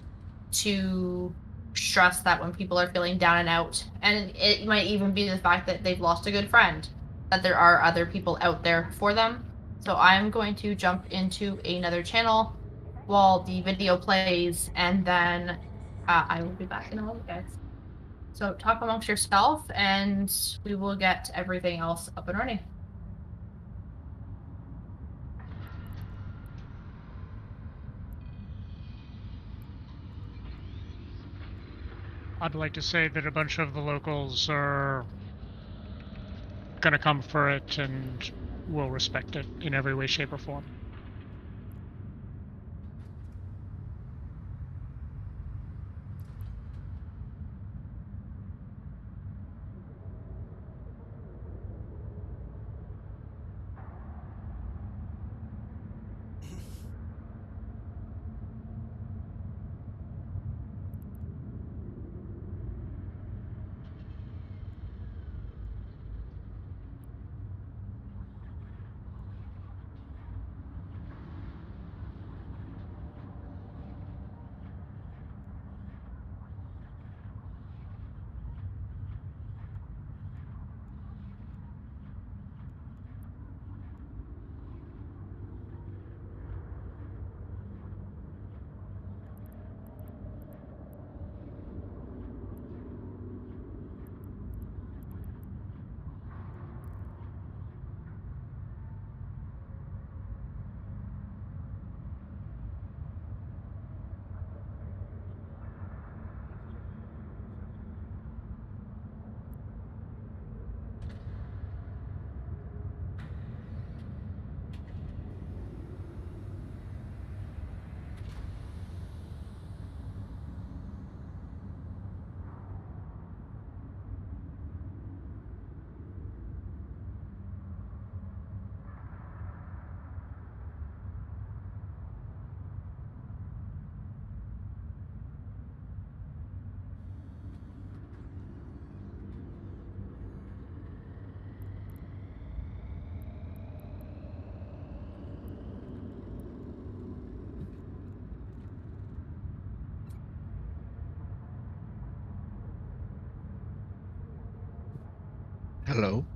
to stress that when people are feeling down and out, and it might even be the fact that they've lost a good friend, that there are other people out there for them. So I'm going to jump into another channel while the video plays, and then I will be back in a moment, guys. So talk amongst yourself, and we will get everything else up and running. I'd like to say that a bunch of the locals are gonna come for it and will respect it in every way, shape, or form. Hello.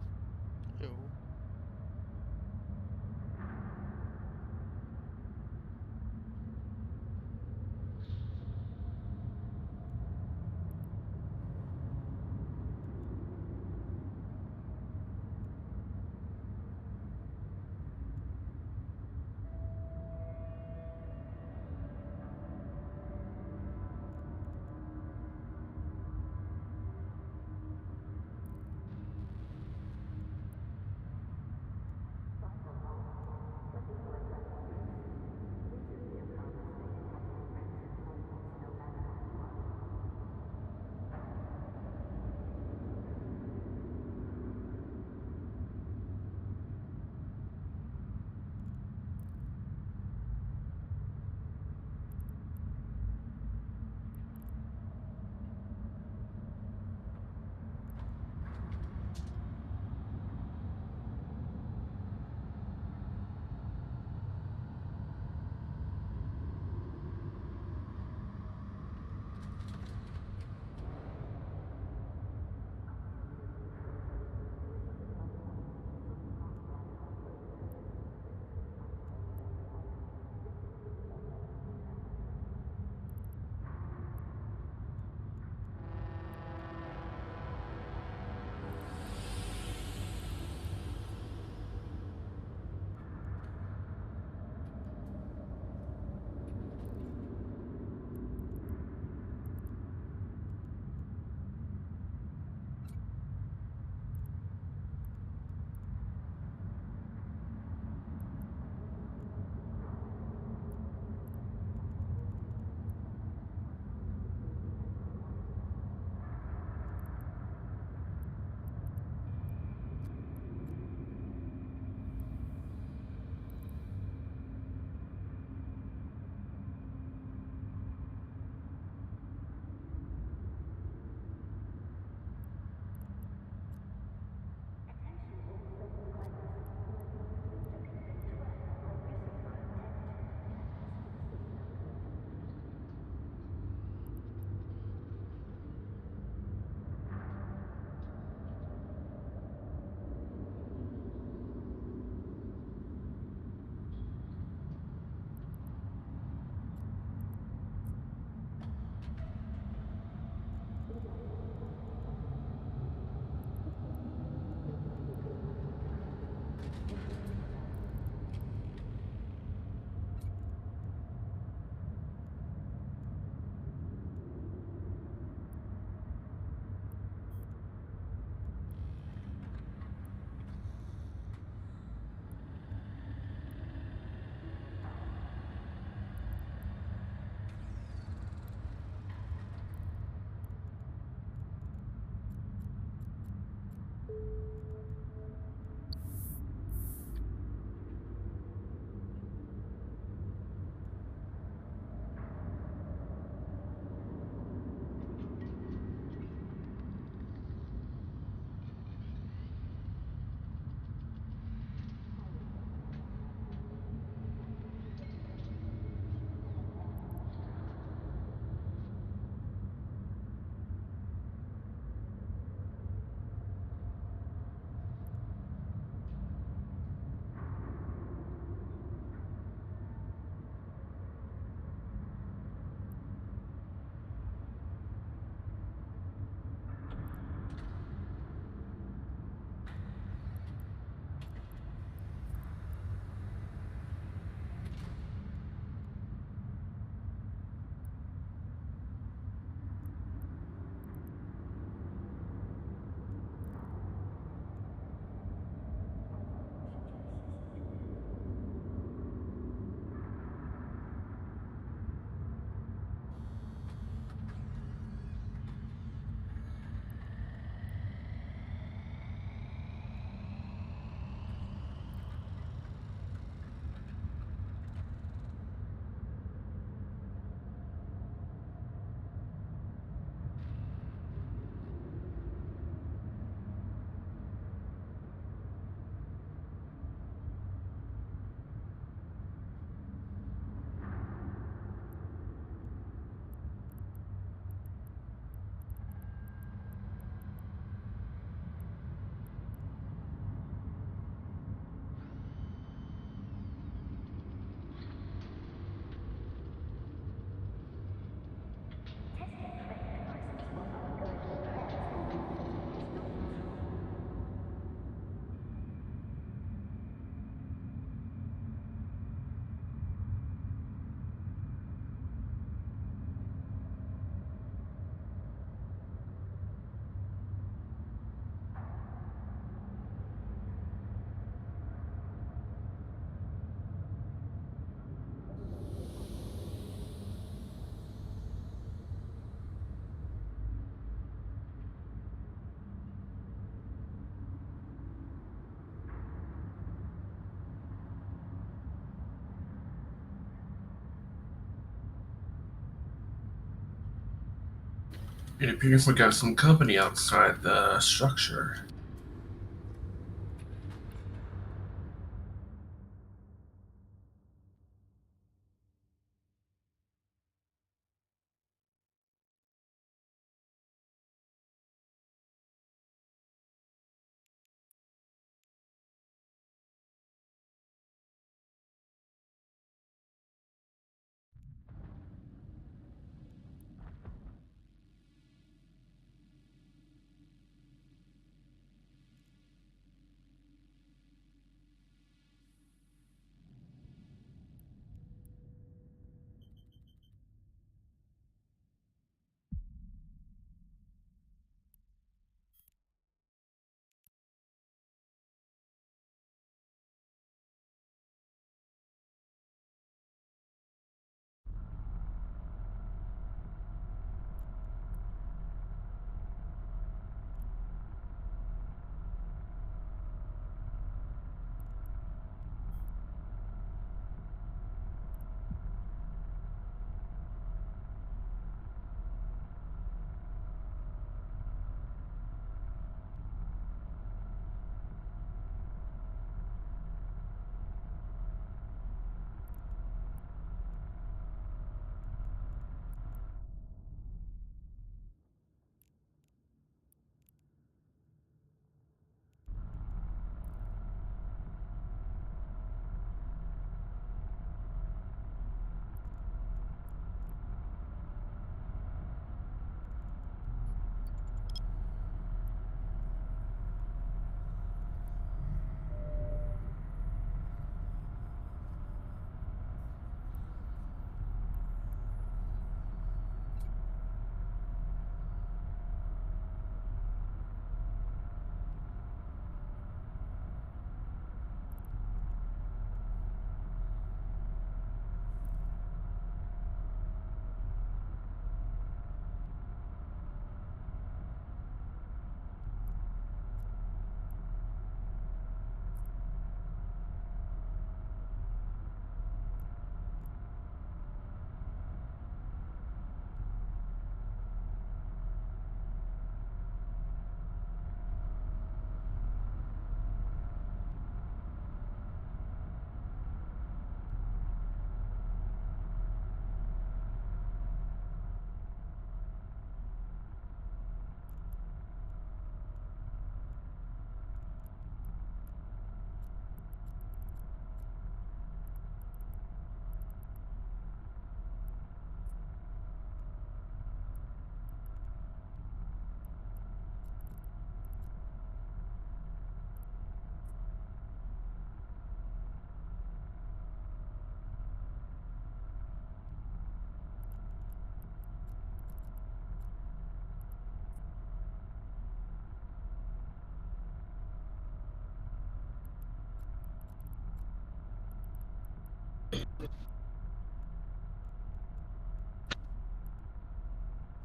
It appears we got some company outside the structure.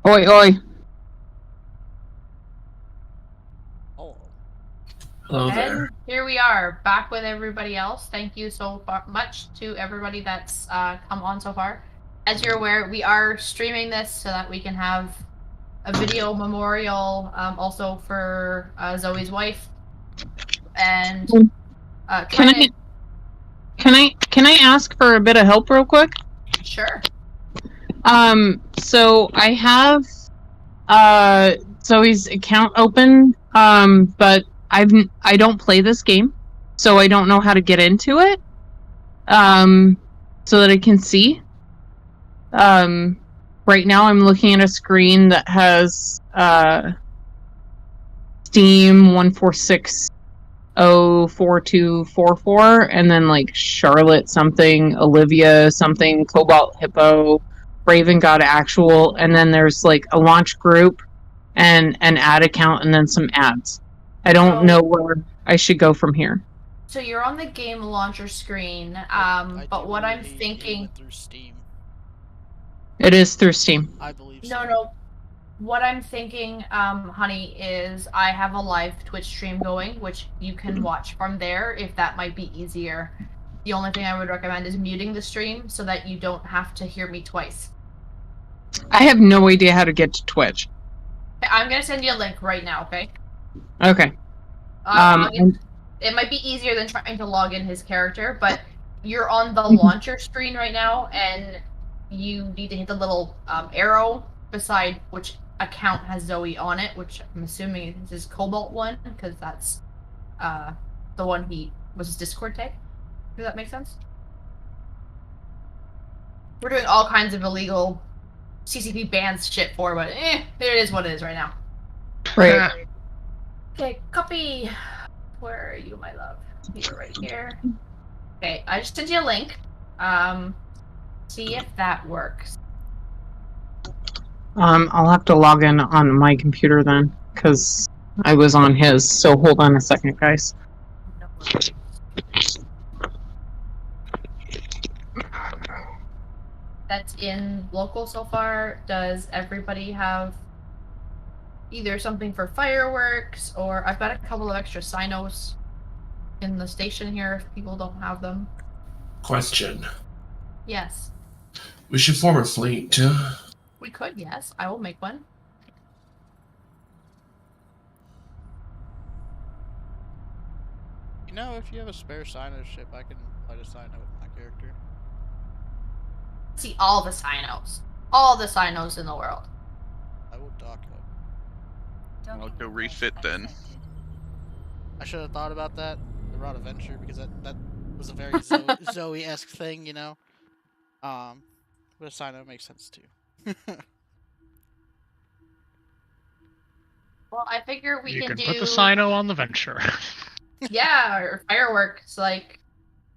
Oi, oi. Hello there. And here we are, back with everybody else. Thank you so much to everybody that's come on so far. As you're aware, we are streaming this so that we can have a video memorial also for Zoe's wife. And Can I ask for a bit of help real quick? Sure. So I have Zoe's account open, but I don't play this game, so I don't know how to get into it. So that I can see. Right now I'm looking at a screen that has Steam 146.04244, and then like Charlotte something, Olivia something, Cobalt Hippo, Raven God Actual, and then there's like a launch group and an ad account and then some ads. I don't know where I should go from here. So you're on the game launcher screen, but what I'm thinking... through Steam. It is through Steam. I believe so. No. What I'm thinking, honey, is I have a live Twitch stream going, which you can watch from there if that might be easier. The only thing I would recommend is muting the stream so that you don't have to hear me twice. I have no idea how to get to Twitch. I'm gonna send you a link right now, okay? Okay. It might be easier than trying to log in his character, but you're on the launcher screen right now, and you need to hit the little arrow beside which account has Zoe on it, which I'm assuming is his Cobalt one, because that's the one he was his Discord tag. Does that make sense? We're doing all kinds of illegal CCP bans shit for, but it is what it is right now. Right. Okay, copy. Where are you, my love? You're right here. Okay, I just sent you a link. See if that works. I'll have to log in on my computer then, because I was on his. So hold on a second, guys. That's in local so far. Does everybody have either something for fireworks, or I've got a couple of extra Cynos in the station here if people don't have them. Question. Yes. We should form a fleet. We could, yes. I will make one. You know, if you have a spare Cyno ship, I can light a Cyno with my character. See all the Cynos. All the Cynos in the world. I will dock up. I'll go refit then. I should have thought about that. The Rod of Venture, because that was a very Zoe-esque thing, you know. But a Cyno makes sense too. Well, I figure we you can can do... put the Cyno on the Venture. Yeah, or fireworks. Like,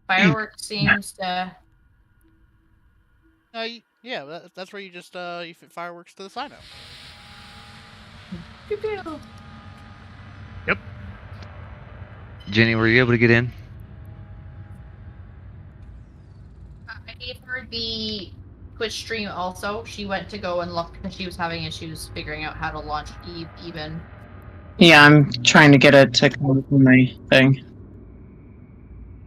fireworks seems to... Yeah, that's where you just you fit fireworks to the Cyno. Yep. Jenny, were you able to get in? I gave her the Twitch stream also. She went to go and look because she was having issues figuring out how to launch Eve even. Yeah, I'm trying to get it to come up with my thing.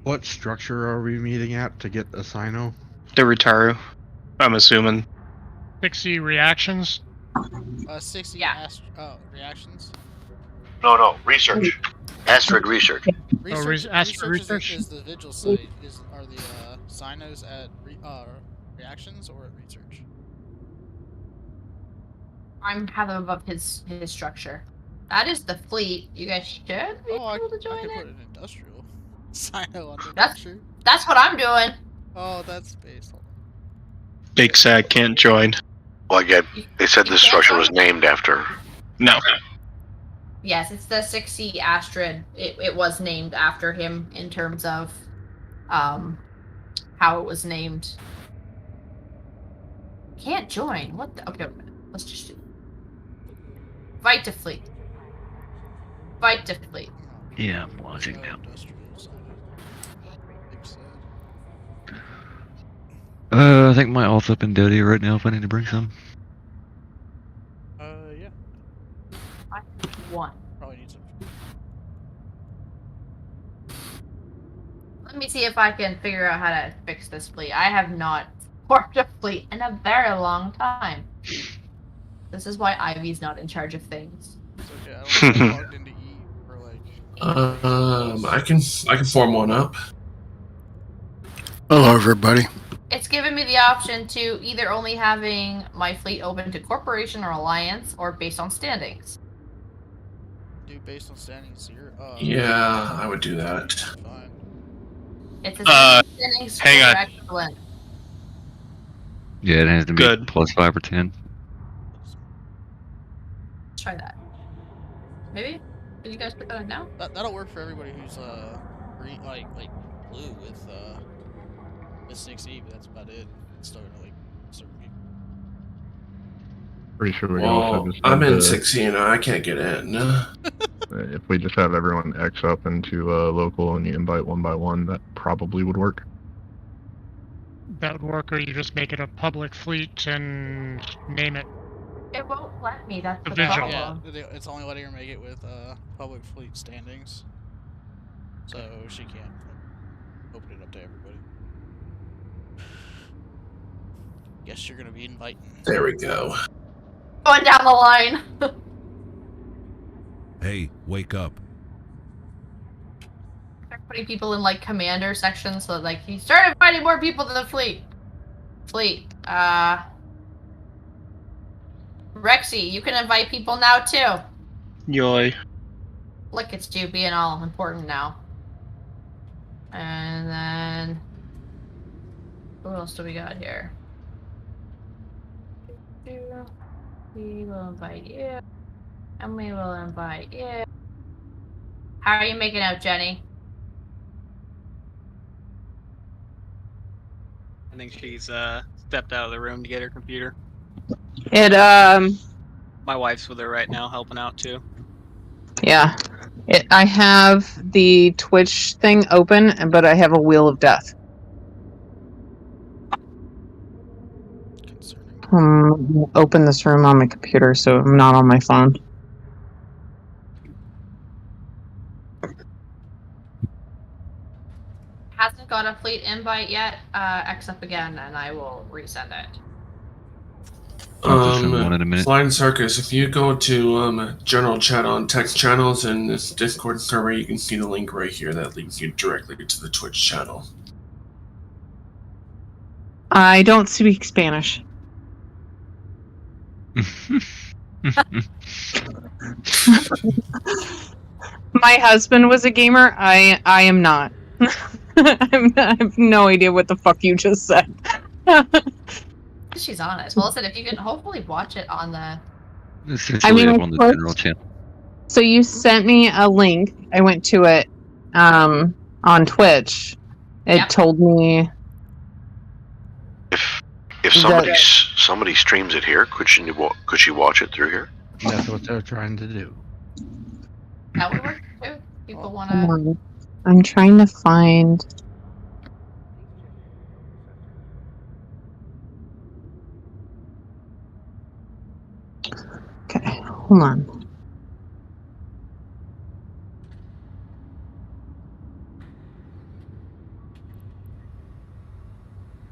What structure are we meeting at to get a Cyno? The Ritaru, I'm assuming. 60 reactions? 60 reactions? No, research. Astrid research. Astrid research? Is the Vigil site, are the Cynos at reactions or at research? I'm having above his structure. That is the fleet. You guys should be able to join I could it. put an industrial Cyno on the That's picture. that's what I'm doing. Oh, that's space. Big Sad can't join. Well, yeah, they said this structure was named after. No. Yes, it's the 6C Astrid. It was named after him in terms of how it was named. Can't join. What the? Okay, let's just do. Fight to fleet. Fight to fleet. Yeah, I'm watching now. I think my alt's up in Dodie right now if I need to bring some. Yeah. I one. Probably need some. Let me see if I can figure out how to fix this fleet. I have not formed a fleet in a very long time. This is why Ivy's not in charge of things. It's okay, I don't get logged into E for like... I can form one up. Hello, everybody. It's given me the option to either only having my fleet open to corporation or alliance, or based on standings. Do based on standings, you're yeah, I would do that. Fine. It's a standings hang on. excellent. Yeah, it has to be Good. +5 or 10. Let's try that. Maybe? Did you guys put that in now? That'll work for everybody who's green, like blue with 6E, but that's about it. It's still gonna like certain people. Pretty sure we Well, just I'm in to- 16 and I can't get in. If we just have everyone X up into local and you invite one by one, that probably would work. That would work, or you just make it a public fleet and name it. It won't let me, that's the Vigil. Yeah, problem. it's only letting her make it with public fleet standings, so she can't open it up to everybody. Guess you're gonna be inviting. There we go. Going down the line. Hey, wake up. They're putting people in like commander sections so like you start inviting more people to the fleet. Rexy, you can invite people now too. Yoy. Look, it's you being all important now. And then who else do we got here? We will invite you. And we will invite you. How are you making out, Jenny? I think she's stepped out of the room to get her computer. My wife's with her right now, helping out too. Yeah. I have the Twitch thing open, but I have a Wheel of Death. Open this room on my computer, so I'm not on my phone. Hasn't got a fleet invite yet. X up again, and I will resend it. Flying Circus, if you go to general chat on text channels in this Discord server, you can see the link right here that leads you directly to the Twitch channel. I don't speak Spanish. My husband was a gamer. I am not. I have no idea what the fuck you just said. She's honest. Well, listen, if you can hopefully watch it on the... Essentially up on the general channel. So you sent me a link. I went to it on Twitch. It told me... If somebody streams it here, could she watch it through here? That's what they're trying to do. That would work too. People want to... I'm trying to find... Okay, hold on.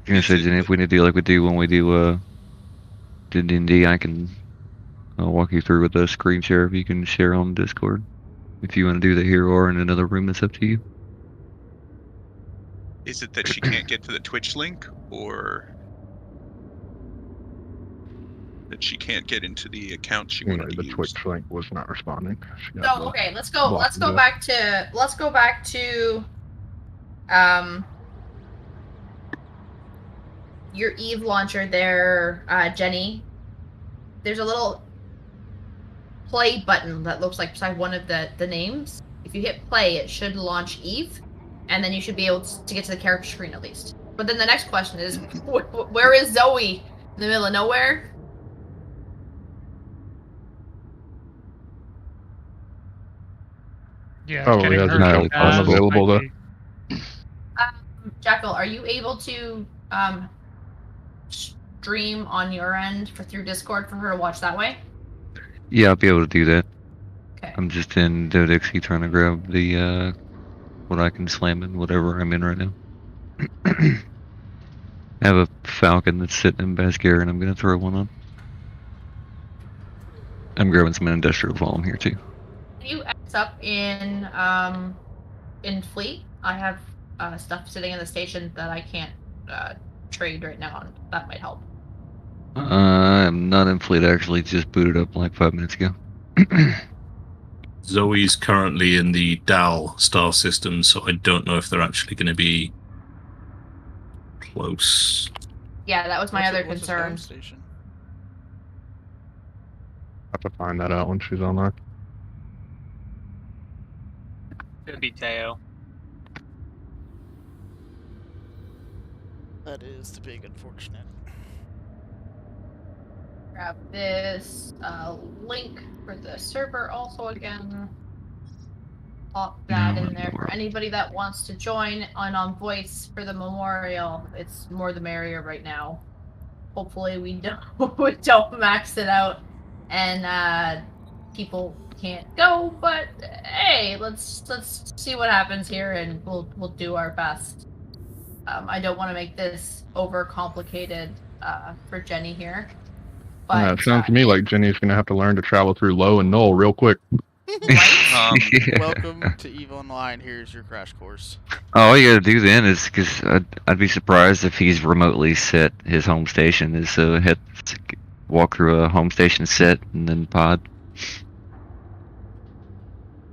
You're gonna say, Jenny, if we need to do like we do when we do D&D, I can walk you through with a screen share if you can share on Discord. If you want to do that here or in another room, it's up to you. Is it that she can't get to the Twitch link, or that she can't get into the account she wanted to The use? Twitch link was not responding. So okay, let's go back to your Eve launcher there, Jenny. There's a little play button that looks like beside one of the names. If you hit play, it should launch Eve, and then you should be able to get to the character screen at least. But then the next question is, where is Zoe? In the middle of nowhere? Yeah, Oh, getting yeah, her no, unavailable though. Jackal, are you able to stream on your end through Discord for her to watch that way? Yeah, I'll be able to do that. Okay. I'm just in Dodexy trying to grab the what I can slam in whatever I'm in right now. I have a Falcon that's sitting in Bascar and I'm gonna throw one on. I'm grabbing some industrial while I'm here too. Can you X up in fleet? I have stuff sitting in the station that I can't trade right now, and that might help. I'm not in fleet actually, just booted up like 5 minutes ago. Zoe's currently in the DAL star system, so I don't know if they're actually going to be close. Yeah, that was my other concern. Have to find that out when she's on there. Could be Teo. That is the big unfortunate. Grab this link for the server also again. Pop that in there for anybody that wants to join on voice for the memorial. It's more the merrier right now. Hopefully we don't max it out and people can't go, but hey, let's see what happens here and we'll do our best. I don't want to make this over complicated for Jenny here. But It sounds to me like Jenny's gonna have to learn to travel through Low and Null real quick. Welcome to EVE Online. Here's your crash course. All you gotta do then is, because I'd be surprised if he's remotely set his home station, is walk through a home station set and then pod.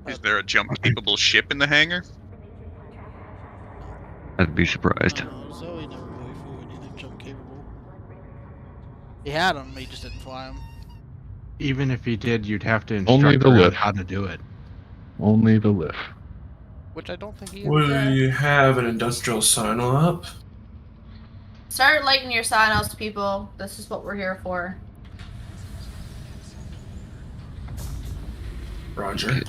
Is there a jump-capable ship in the hangar? I'd be surprised. Zoe never really flew anything jump capable. He had them, he just didn't fly them. Even if he did, you'd have to Only instruct the her on lift. how to do it. Only the lift. Which I don't think he We have an industrial Cyno up. Start lighting your Cynos, people. This is what we're here for. Roger.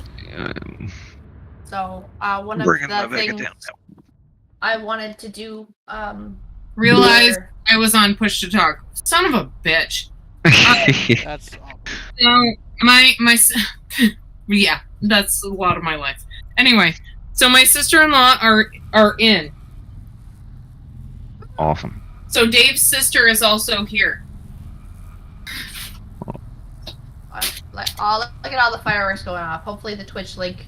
So, one of Bringing the my Vega things down I wanted to do, Realized I was on push to talk. Son of a bitch. That's So yeah, that's a lot of my life. Anyway, so my sister-in-law are in. Awesome. So Dave's sister is also here. look at all the fireworks going off. Hopefully the Twitch link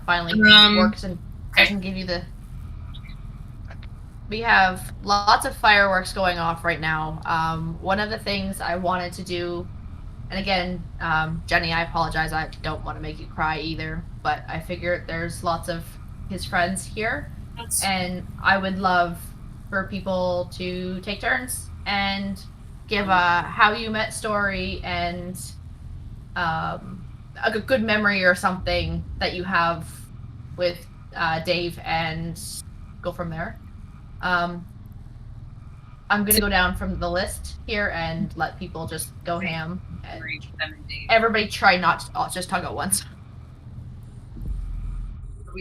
finally works and doesn't give you the... We have lots of fireworks going off right now. One of the things I wanted to do, and again, Jenny, I apologize, I don't want to make you cry either, but I figured there's lots of his friends here, and I would love for people to take turns and give a how you met story and a good memory or something that you have with Dave, and go from there. I'm gonna go down from the list here and let people just go ham. And everybody try not to just talk at once.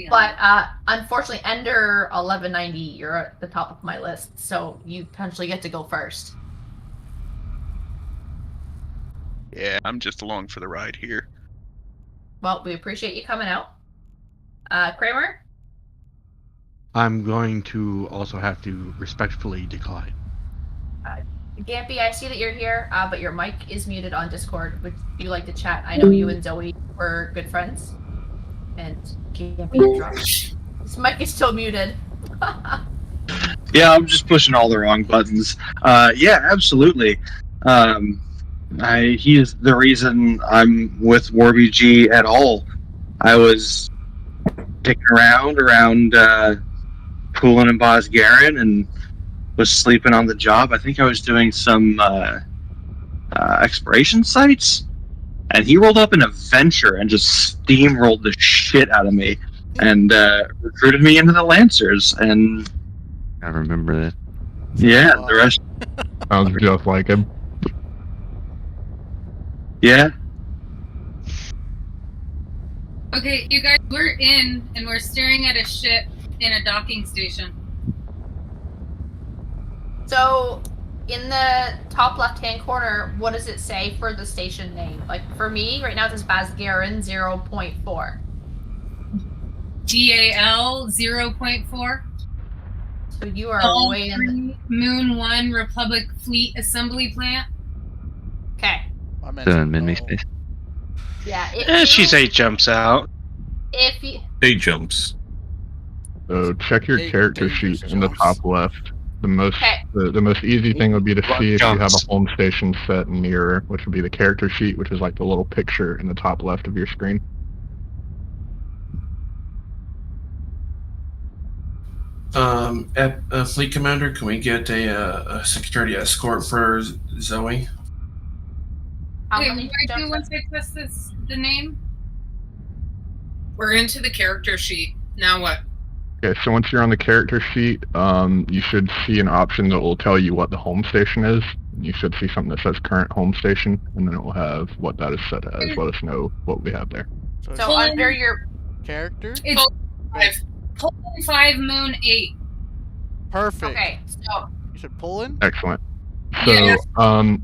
But unfortunately, Ender 1190, you're at the top of my list, so you potentially get to go first. Yeah, I'm just along for the ride here. Well, we appreciate you coming out. Kramer? I'm going to also have to respectfully decline. Gampy, I see that you're here, but your mic is muted on Discord. Would you like to chat? I know you and Zoe were good friends. And Gampy dropped. His mic is still muted. Yeah, I'm just pushing all the wrong buttons. Yeah, absolutely. He is the reason I'm with WarBG at all. I was kicking around Poolin and Bosgarian and was sleeping on the job. I think I was doing some exploration sites, and he rolled up in a venture and just steamrolled the shit out of me and recruited me into the Lancers. And I remember that. Yeah, the rest. Sounds just like him. Yeah. Okay, you guys, we're in, and we're staring at a ship in a docking station. So, in the top left-hand corner, what does it say for the station name? Like, for me, right now it says Basgarin 0.4. GAL 0.4. So you are All way in... three, Moon 1 Republic Fleet Assembly Plant. Okay. Mini space. Yeah, if She's 8 jumps out. If you... 8 jumps. So check your character sheet in the top left. The most the most easy thing would be to see if you have a home station set near, which would be the character sheet, which is like the little picture in the top left of your screen. Fleet Commander, can we get a security escort for Zoe? Wait, what do I do once I press the name? We're into the character sheet. Now what? Okay, so once you're on the character sheet, you should see an option that will tell you what the home station is. You should see something that says current home station, and then it will have what that is set as. Let us know what we have there. So under your... Character? It's 5 Moon 8. Perfect. Okay, so... You should pull in? Excellent. So,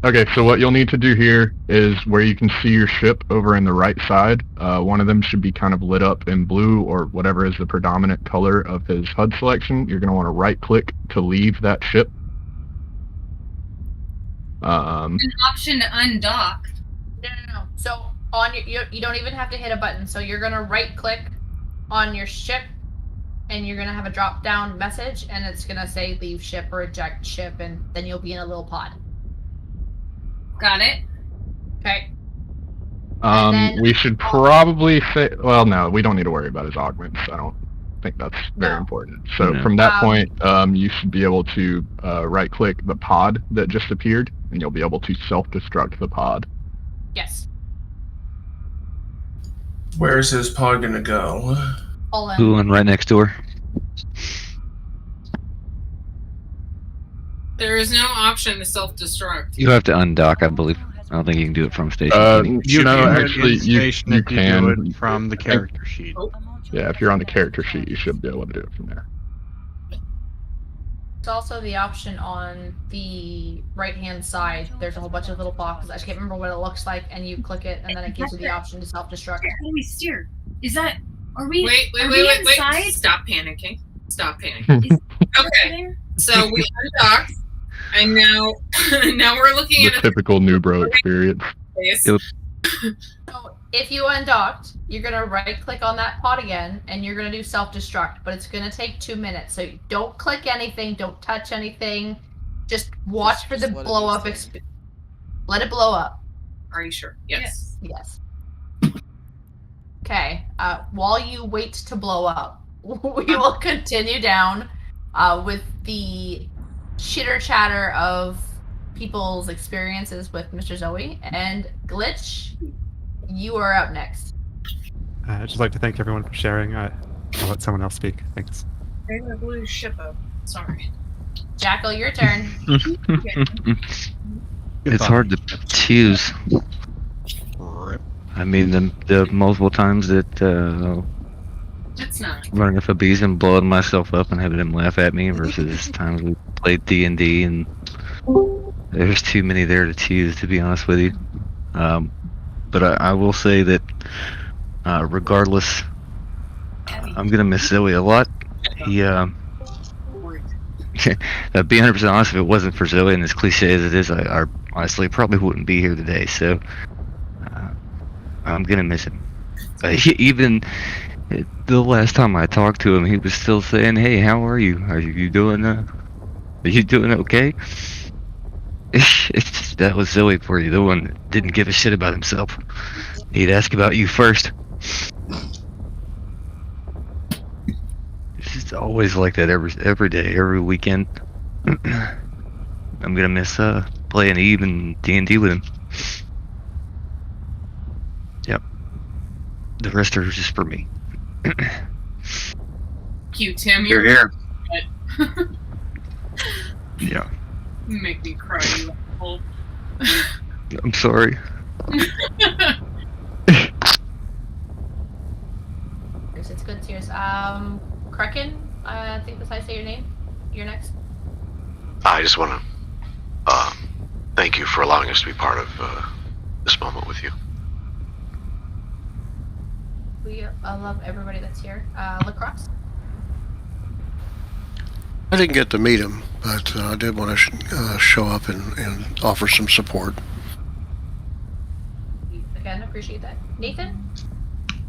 okay, so what you'll need to do here is where you can see your ship over in the right side, one of them should be kind of lit up in blue or whatever is the predominant color of his HUD selection. You're going to want to right-click to leave that ship. An option to undock. No. So, on your, you don't even have to hit a button. So you're gonna right click on your ship, and you're gonna have a drop down message, and it's gonna say leave ship or eject ship, and then you'll be in a little pod. Got it. Okay. We should probably say. Well, no, we don't need to worry about his augments. I don't think that's very important. So from that point, you should be able to right-click the pod that just appeared, and you'll be able to self-destruct the pod. Yes. Where's his pod gonna go? All in. The one right next door. There is no option to self-destruct. You have to undock, I believe. I don't think you can do it from station. You know, actually, you do can it from the character sheet. Yeah, if you're on the character sheet, you should be able to do it from there. There's also the option on the right-hand side. There's a whole bunch of little boxes. I just can't remember what it looks like, and you click it, and then it gives you the option to self-destruct. How do we steer? Is that? Are we? Wait. Stop panicking. Stop panicking. Okay. So we undocked, and now we're looking The at typical new bro experience. So if you undocked, you're gonna right-click on that pod again, and you're gonna do self-destruct. But it's gonna take 2 minutes, so don't click anything, don't touch anything. Just watch for the blow up. Let it blow up. Are you sure? Yes. Yes. Okay. While you wait to blow up, we will continue down with the chitter chatter of people's experiences with Mr. Zoe and Glitch. You are up next. I'd just like to thank everyone for sharing. I'll let someone else speak. Thanks. Bring the blue ship up. Sorry. Jackal, your turn. It's hard to choose. I mean, the multiple times that It's not. running with a bees and blowing myself up and having him laugh at me versus times we played D&D, and there's too many there to choose, to be honest with you. But I will say that regardless, I'm gonna miss Zoe a lot. He to be 100% honest, if it wasn't for Zoe, and as cliche as it is, I honestly probably wouldn't be here today. So I'm gonna miss him. Even the last time I talked to him, he was still saying, "Hey, how are you? Are you doing? Are you doing okay?" It's just, that was Zoe for you, the one that didn't give a shit about himself. He'd ask about you first. It's just always like that every day, every weekend. I'm gonna miss playing Eve and D&D with him. Yep. The rest are just for me. Cute, Tim. You're here. Yeah. You make me cry, you asshole. I'm sorry. It's good tears. Kraken, I think that's how I say your name. You're next. I just want to thank you for allowing us to be part of this moment with you. I love everybody that's here. Lacrosse. I didn't get to meet him, but I did want to show up and offer some support. Again, appreciate that. Nathan?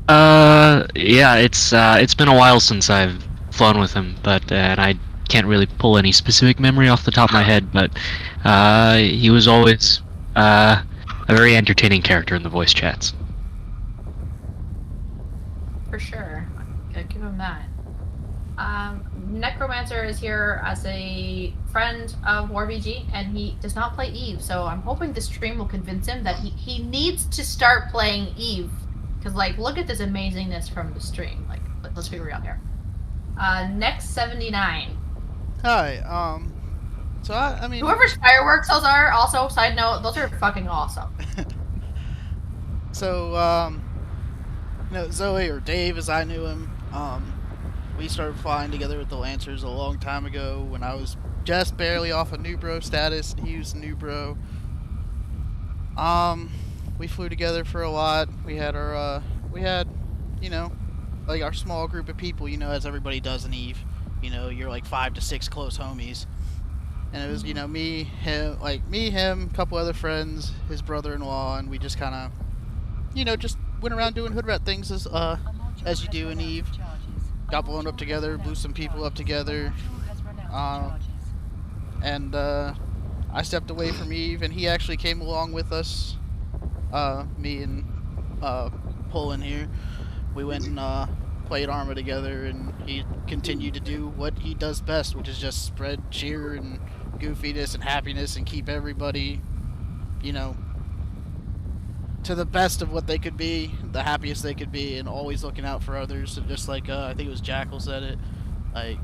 Yeah, it's been a while since I've flown with him, but and I can't really pull any specific memory off the top of my head, but he was always a very entertaining character in the voice chats. For sure. I'll give him that. Necromancer is here as a friend of WarBG, and he does not play Eve, so I'm hoping the stream will convince him that he needs to start playing Eve. Because, like, look at this amazingness from the stream. Like, let's be real here. Next 79. Hi, so I mean... Whoever's fireworks those are, also, side note, those are fucking awesome. So, you know, Zoe, or Dave as I knew him, we started flying together with the Lancers a long time ago when I was just barely off of New Bro status, and he was New Bro. We flew together for a lot. We had our, you know, like our small group of people, you know, as everybody does in Eve. You know, you're like 5 to 6 close homies. And it was, you know, me, him, a couple other friends, his brother-in-law, and we just kind of you know, just went around doing hood rat things as you do in Eve. Got blown up together, blew some people up together, and I stepped away from Eve, and he actually came along with us. Me and Pullin here. We went and played Arma together, and he continued to do what he does best, which is just spread cheer and goofiness and happiness and keep everybody, you know, to the best of what they could be, the happiest they could be, and always looking out for others. And just like I think it was Jackal said it, like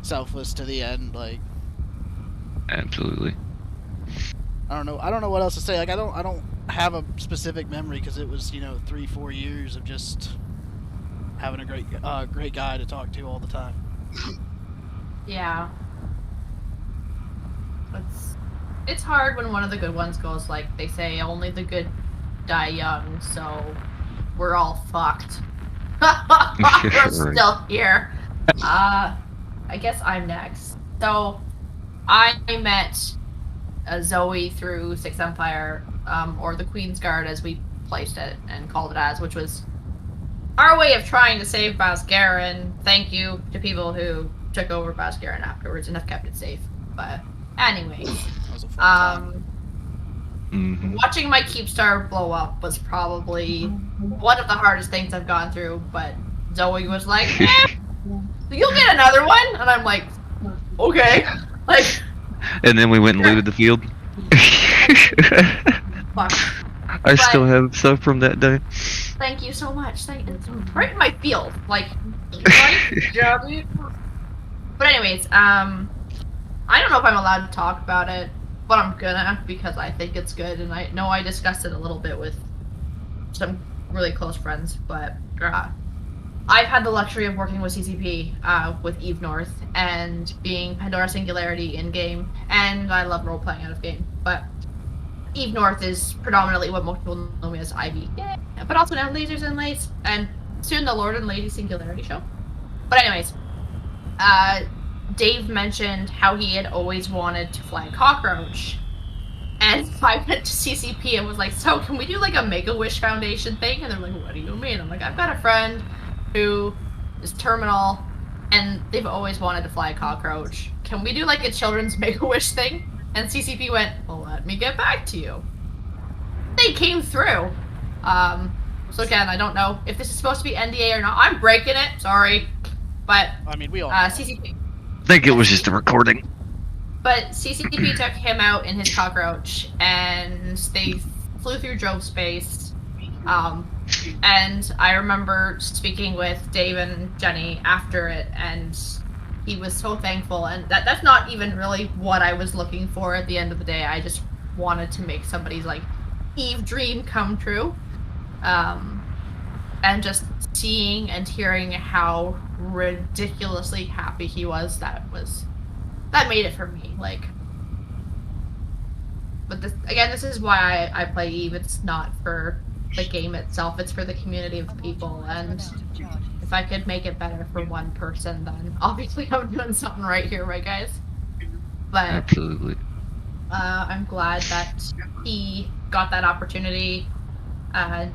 selfless to the end. Like, absolutely. I don't know what else to say. Like, I don't have a specific memory because it was, you know, 3-4 years of just having a great guy to talk to all the time. Yeah. It's hard when one of the good ones goes, like they say, only the good die young, so we're all fucked. We're still here. I guess I'm next. So, I met Zoe through Sixth Empire, or the Queen's Guard as we placed it and called it as, which was our way of trying to save Basgarin. Thank you to people who took over Basgarin afterwards and have kept it safe. But anyways, watching my Keepstar blow up was probably one of the hardest things I've gone through, but Zoe was like, you'll get another one, and I'm like, okay. Like, and then we went and looted the field. fuck. I still have stuff from that day. Thank you so much. It's right in my field. Like, right? But anyways, I don't know if I'm allowed to talk about it, but I'm gonna because I think it's good, and I know I discussed it a little bit with some really close friends, but I've had the luxury of working with CCP, with Eve North, and being Pandora Singularity in-game, and I love role-playing out of game, but Eve North is predominantly what most people know me as Ivy, but also now Lasers and Lace, and soon the Lord and Lady Singularity show. But anyways, Dave mentioned how he had always wanted to fly a cockroach, and I went to CCP and was like, so can we do like a Make-A-Wish Foundation thing? And they're like, what do you mean? I'm like, I've got a friend who is terminal, and they've always wanted to fly a cockroach. Can we do like a children's Make-A-Wish thing? And CCP went, well, let me get back to you. They came through. So again, I don't know if this is supposed to be NDA or not. I'm breaking it, sorry. But, I mean, we all CCP. I think it was just a recording. But CCP took him out in his cockroach, and they flew through Jove space. And I remember speaking with Dave and Jenny after it, and he was so thankful. And that's not even really what I was looking for at the end of the day. I just wanted to make somebody's like Eve dream come true. And just seeing and hearing how ridiculously happy he was, that made it for me. Like, but this is why I play Eve. It's not for the game itself, it's for the community of people, and if I could make it better for one person, then obviously I'm doing something right here, right guys? But absolutely. I'm glad that he got that opportunity.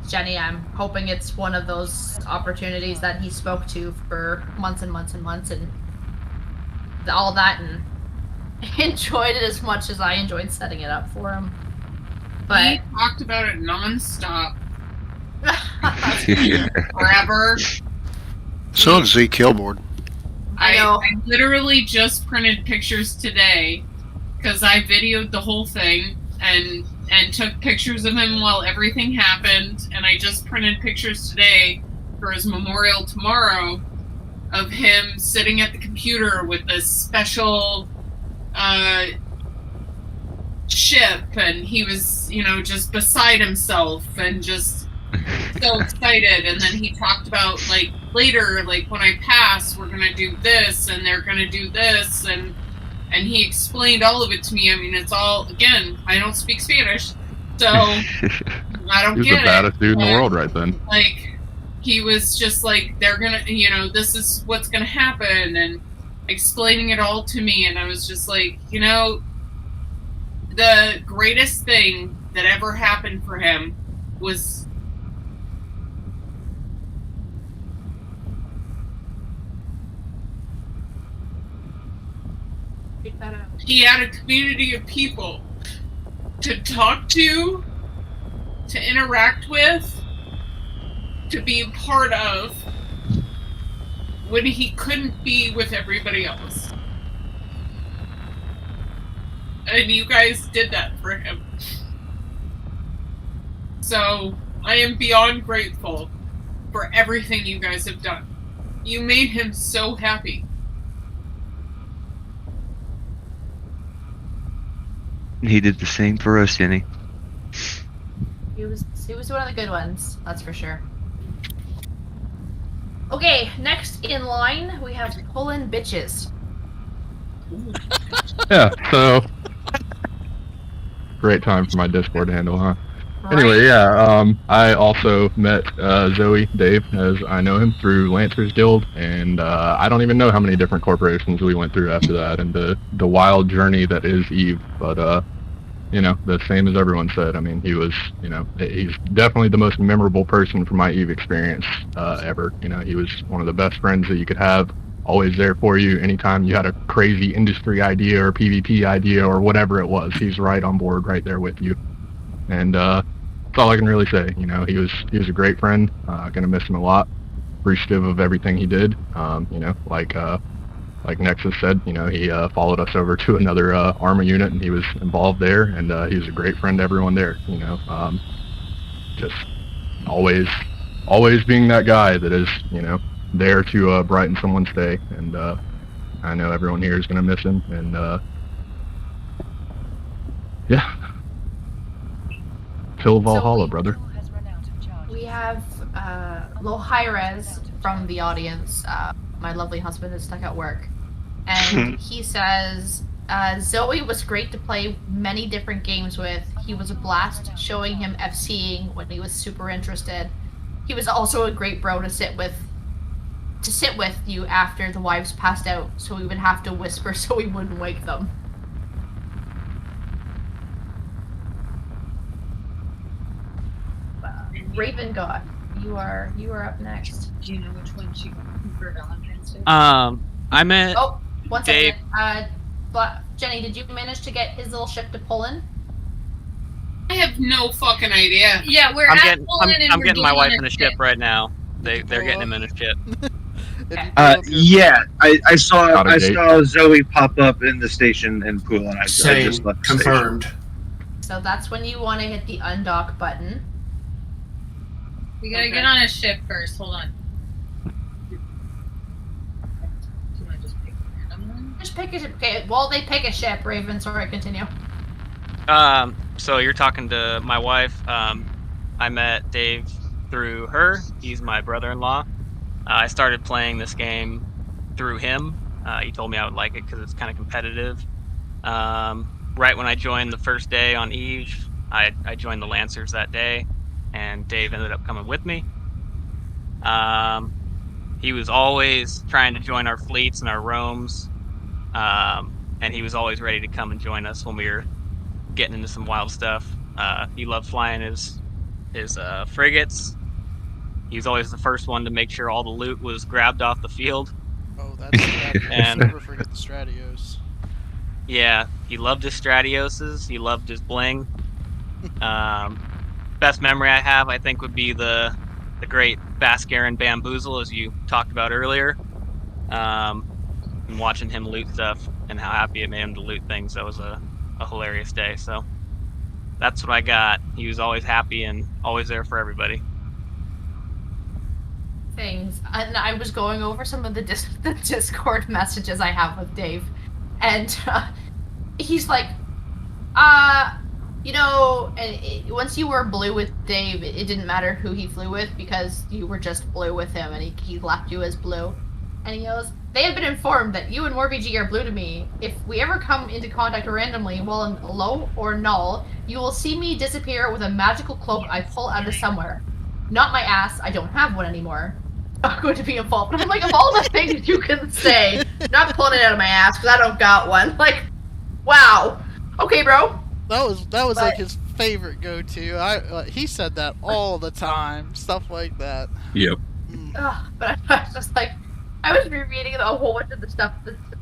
Jenny, I'm hoping it's one of those opportunities that he spoke to for months and months and months, and all that, and enjoyed it as much as I enjoyed setting it up for him. But he talked about it non-stop. Forever. So does Z Killboard. I literally just printed pictures today because I videoed the whole thing and took pictures of him while everything happened, and I just printed pictures today for his memorial tomorrow of him sitting at the computer with this special ship, and he was, just beside himself and just so excited. And then he talked about, like, later, like, when I pass, we're gonna do this, and they're gonna do this, and he explained all of it to me. I mean, it's all, again, I don't speak Spanish, so I don't get it. He's the baddest dude in the world right then. Like, he was just like, they're gonna, this is what's gonna happen, and explaining it all to me, and I was just like, the greatest thing that ever happened for him was that out. He had a community of people to talk to interact with, to be a part of, when he couldn't be with everybody else. And you guys did that for him. So, I am beyond grateful for everything you guys have done. You made him so happy. He did the same for us, Jenny. He was one of the good ones, that's for sure. Okay, next in line we have Pullin' Bitches. Yeah, so great time for my Discord handle, huh? Right. Anyway, yeah, I also met Zoe, Dave, as I know him, through Lancers Guild, and I don't even know how many different corporations we went through after that, and the wild journey that is Eve, but you know, the same as everyone said. I mean, he was, you know, he's definitely the most memorable person from my Eve experience ever. You know, he was one of the best friends that you could have, always there for you anytime you had a crazy industry idea or PvP idea or whatever it was. He's right on board, right there with you. And that's all I can really say. You know, he was a great friend. Gonna miss him a lot. Appreciative of everything he did. You know, like Nexis said, you know, he followed us over to another Arma unit, and he was involved there, and he was a great friend to everyone there. You know, just always being that guy that is, you know, there to brighten someone's day. And I know everyone here is gonna miss him. And yeah. Till Valhalla, brother. We have Low Hi-Res from the audience. My lovely husband is stuck at work. And he says, Zoe was great to play many different games with. He was a blast showing him FCing when he was super interested. He was also a great bro to sit with you after the wives passed out, so we would have to whisper so we wouldn't wake them. Raven God, you are up next. Do you know which one she got for Valentine's Day? I met. Oh, one Dave. second. Jenny, did you manage to get his little ship to Poland? I have no fucking idea. Yeah, we're I'm at getting, Poland and I'm we're getting my going wife on in a ship right now. They're getting him in a ship. Yeah, I saw Out of gate. Zoe pop up in the station in Pool, and I Same. just left the station. Confirmed. So that's when you want to hit the undock button. We gotta get on a ship first. Hold on. Just pick a ship. Okay, while they pick a ship, Raven, sorry, continue. So you're talking to my wife. I met Dave through her. He's my brother-in-law. I started playing this game through him. He told me I would like it because it's kind of competitive. Right when I joined the first day on Eve, I joined the Lancers that day, and Dave ended up coming with me. He was always trying to join our fleets and our roams, and he was always ready to come and join us when we were getting into some wild stuff. He loved flying his frigates. He was always the first one to make sure all the loot was grabbed off the field. Oh, that's Stratios. And- Never forget the Stratios. Yeah, he loved his Stratioses. He loved his bling. Best memory I have, I think, would be the great Baskaran Bamboozle, as you talked about earlier. And watching him loot stuff and how happy it made him to loot things. That was a hilarious day. So that's what I got. He was always happy and always there for everybody. Things, and I was going over some of the Discord messages I have with Dave, and he's like, you know, once you were blue with Dave, it didn't matter who he flew with because you were just blue with him, and he left you as blue. And he goes, they have been informed that you and MorVG are blue to me. If we ever come into contact randomly while in low or null, you will see me disappear with a magical cloak I pull out of somewhere. Not my ass, I don't have one anymore. Not going to be involved. But I'm like, of all the things you can say, not pulling it out of my ass because I don't got one. Like, wow. Okay, bro. That was like his favorite go-to. He said that all the time. Stuff like that. Yep. But I was just like, I was rereading a whole bunch of the stuff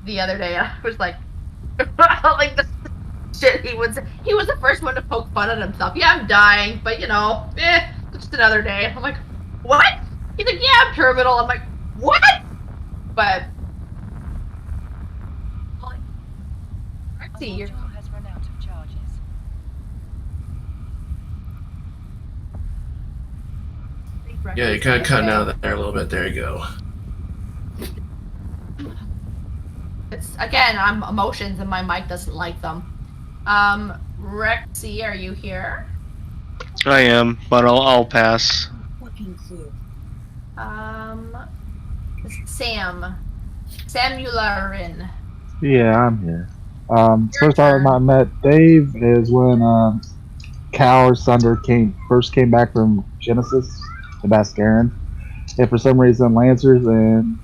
the other day, and I was like, Like the shit he was the first one to poke fun at himself. Yeah, I'm dying, but just another day. I'm like, what? He's like, yeah, I'm terminal. I'm like, what? But see, Yeah, you're kind of cutting out there a little bit. There you go. it's again, I'm emotions and my mic doesn't like them. Rexy, are you here? I am, but I'll pass. Samularin. Yeah, I'm here. First time I met Dave is when Cal or Sunder first came back from Genesis to Bascaran, and for some reason Lancers and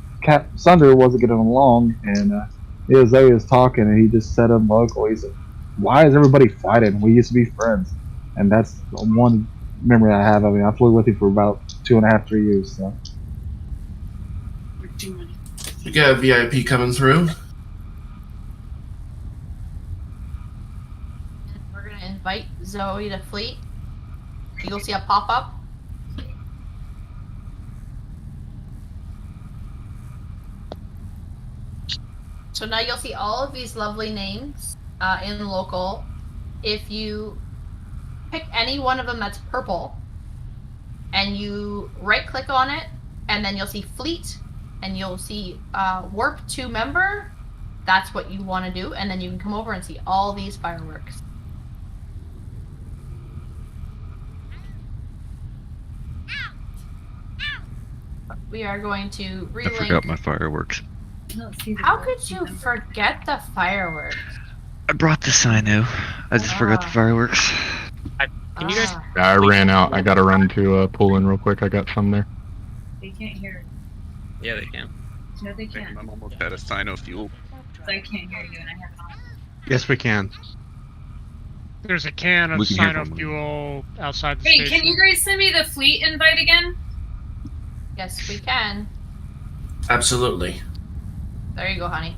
Sunder wasn't getting along, and Zoe was talking, and he just said him local. He said, "Why is everybody fighting? We used to be friends," and that's the one memory I have. I mean, I flew with him for about 2.5, 3 years. So. We got a VIP coming through. We're gonna invite Zoe to Fleet. You'll see a pop-up. So now you'll see all of these lovely names in local. If you pick any one of them that's purple, and you right-click on it, and then you'll see Fleet, and you'll see Warp 2 member, that's what you want to do, and then you can come over and see all these fireworks. We are going to relink. I forgot my fireworks. How could you forget the fireworks? I brought the Cyno. I just forgot the fireworks. Can you guys? Yeah, I ran out. I gotta run to pull in real quick. I got some there. They can't hear it. Yeah, they can. No, they can't. I'm almost out of Cyno fuel. I can't hear you, and I have it on. Yes, we can. There's a can of We can hear Cyno from fuel outside the Hey, station. can you guys send me the fleet invite again? Yes, we can. Absolutely. There you go, honey.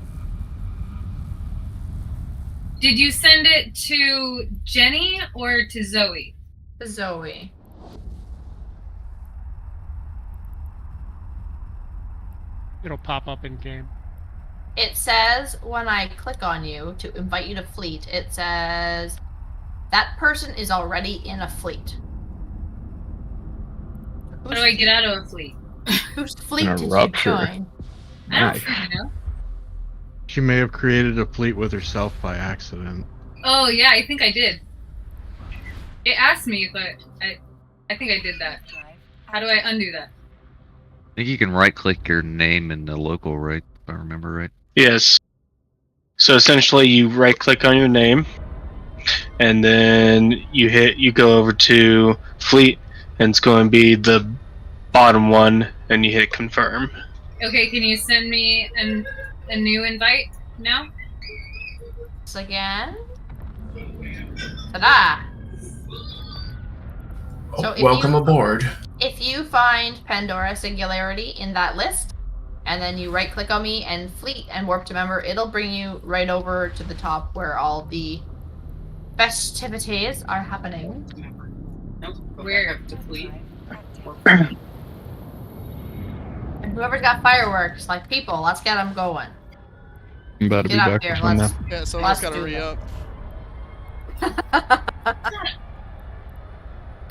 Did you send it to Jenny or to Zoe? To Zoe. It'll pop up in game. It says when I click on you to invite you to Fleet, it says that person is already in a fleet. How do I get out of a fleet? Whose fleet In a did you rupture. join? I don't Nice. freaking know. She may have created a fleet with herself by accident. Oh yeah, I think I did. It asked me, but I think I did that. How do I undo that? I think you can right-click your name in the local, right? If I remember right. Yes. So essentially, you right-click on your name, and then you go over to Fleet, and it's going to be the bottom one, and you hit confirm. Okay, can you send me a new invite now? Once again. Ta-da! So if Welcome you- aboard. If you find Pandora Singularity in that list, and then you right click on me and Fleet and Warp to Member, it'll bring you right over to the top where all the festivities are happening. Where to Fleet? And whoever's got fireworks, like people, let's get them going. I'm about to Get be up back there, with some let's- now. Yeah, someone's Let's gotta do re this. up.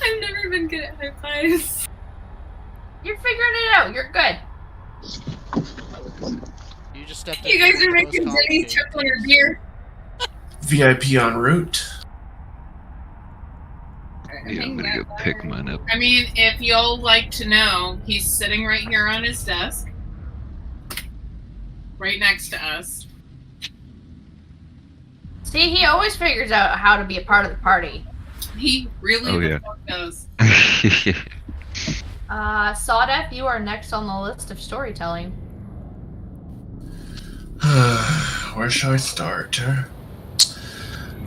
I've never been good at high fives. You're figuring it out. You're good. You just stepped You guys are making Jenny triple her beer. VIP en route. Yeah, I'm gonna go pick mine up. I mean, if y'all like to know, he's sitting right here on his desk. Right next to us. See, he always figures out how to be a part of the party. He really Oh, yeah. does. Sawdef, you are next on the list of storytelling. Where shall I start?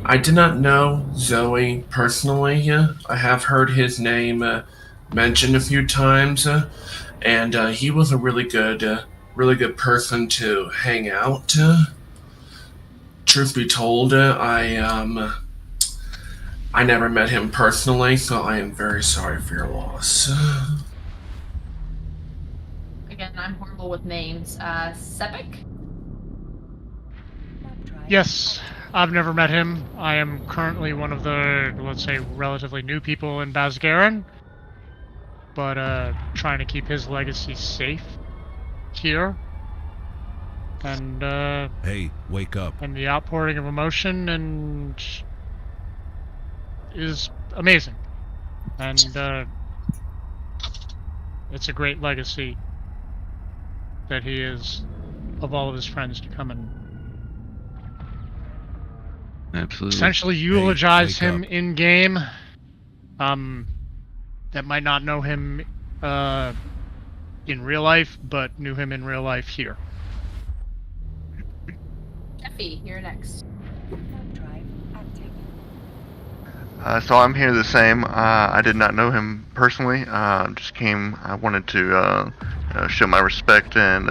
I did not know Zoe personally. I have heard his name mentioned a few times, and he was a really good person to hang out. truth be told, I never met him personally, so I am very sorry for your loss. Again, I'm horrible with names. Sepik? Yes, I've never met him. I am currently one of the, let's say, relatively new people in Basgaran, but trying to keep his legacy safe here. And hey, wake up. And the outpouring of emotion and is amazing. And it's a great legacy that he is of all of his friends to come and Absolutely. essentially eulogize him in game. That might not know him in real life, but knew him in real life here. Jeffy, you're next. So I'm here the same. I did not know him personally. Just came. I wanted to show my respect and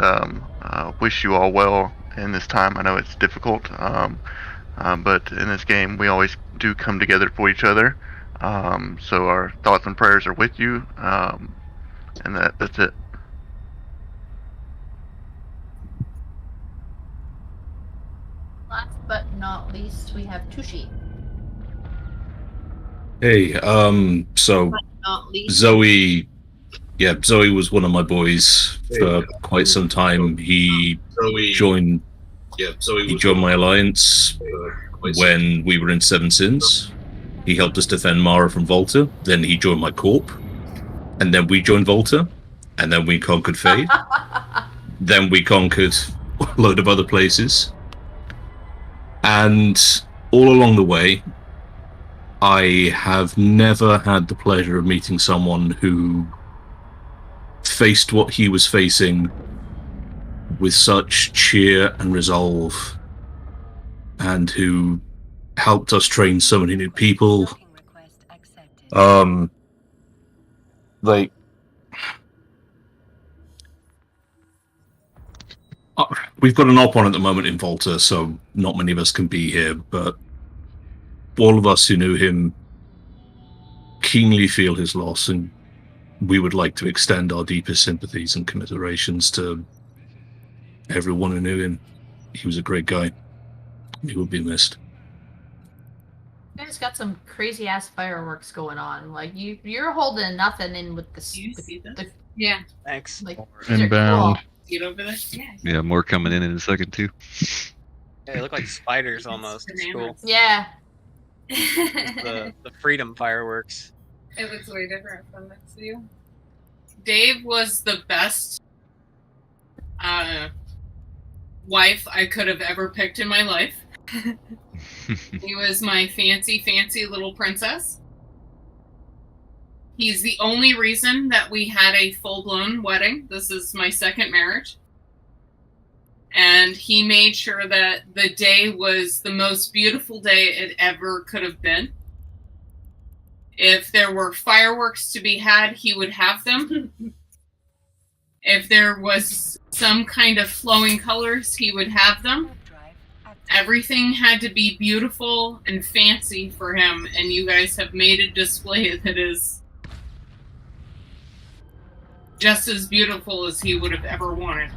wish you all well in this time. I know it's difficult, but in this game we always do come together for each other. So our thoughts and prayers are with you, and that's it. Last but not least, we have Tushi. Hey, so Not least. Zoe was one of my boys for quite some time. He joined my alliance when we were in Seven Sins. He helped us defend Mara from Volta. Then he joined my corp, and then we joined Volta, and then we conquered Fade. Then we conquered a load of other places, and all along the way, I have never had the pleasure of meeting someone who faced what he was facing with such cheer and resolve, and who helped us train so many new people. We've got an op on at the moment in Volta, so not many of us can be here, but all of us who knew him keenly feel his loss, and we would like to extend our deepest sympathies and commiserations to everyone who knew him. He was a great guy. He will be missed. You guys got some crazy ass fireworks going on. Like you're holding nothing in with the yeah. Thanks. Like Inbound. cool. See it over there? Yeah. Yeah, more coming in a second too. Yeah, they look like spiders almost. It's cool. Yeah. The freedom fireworks. It looks way different from next to you. Dave was the best wife I could have ever picked in my life. He was my fancy little princess. He's the only reason that we had a full-blown wedding. This is my second marriage. And he made sure that the day was the most beautiful day it ever could have been. If there were fireworks to be had, he would have them. If there was some kind of flowing colors, he would have them. Everything had to be beautiful and fancy for him, and you guys have made a display that is just as beautiful as he would have ever wanted.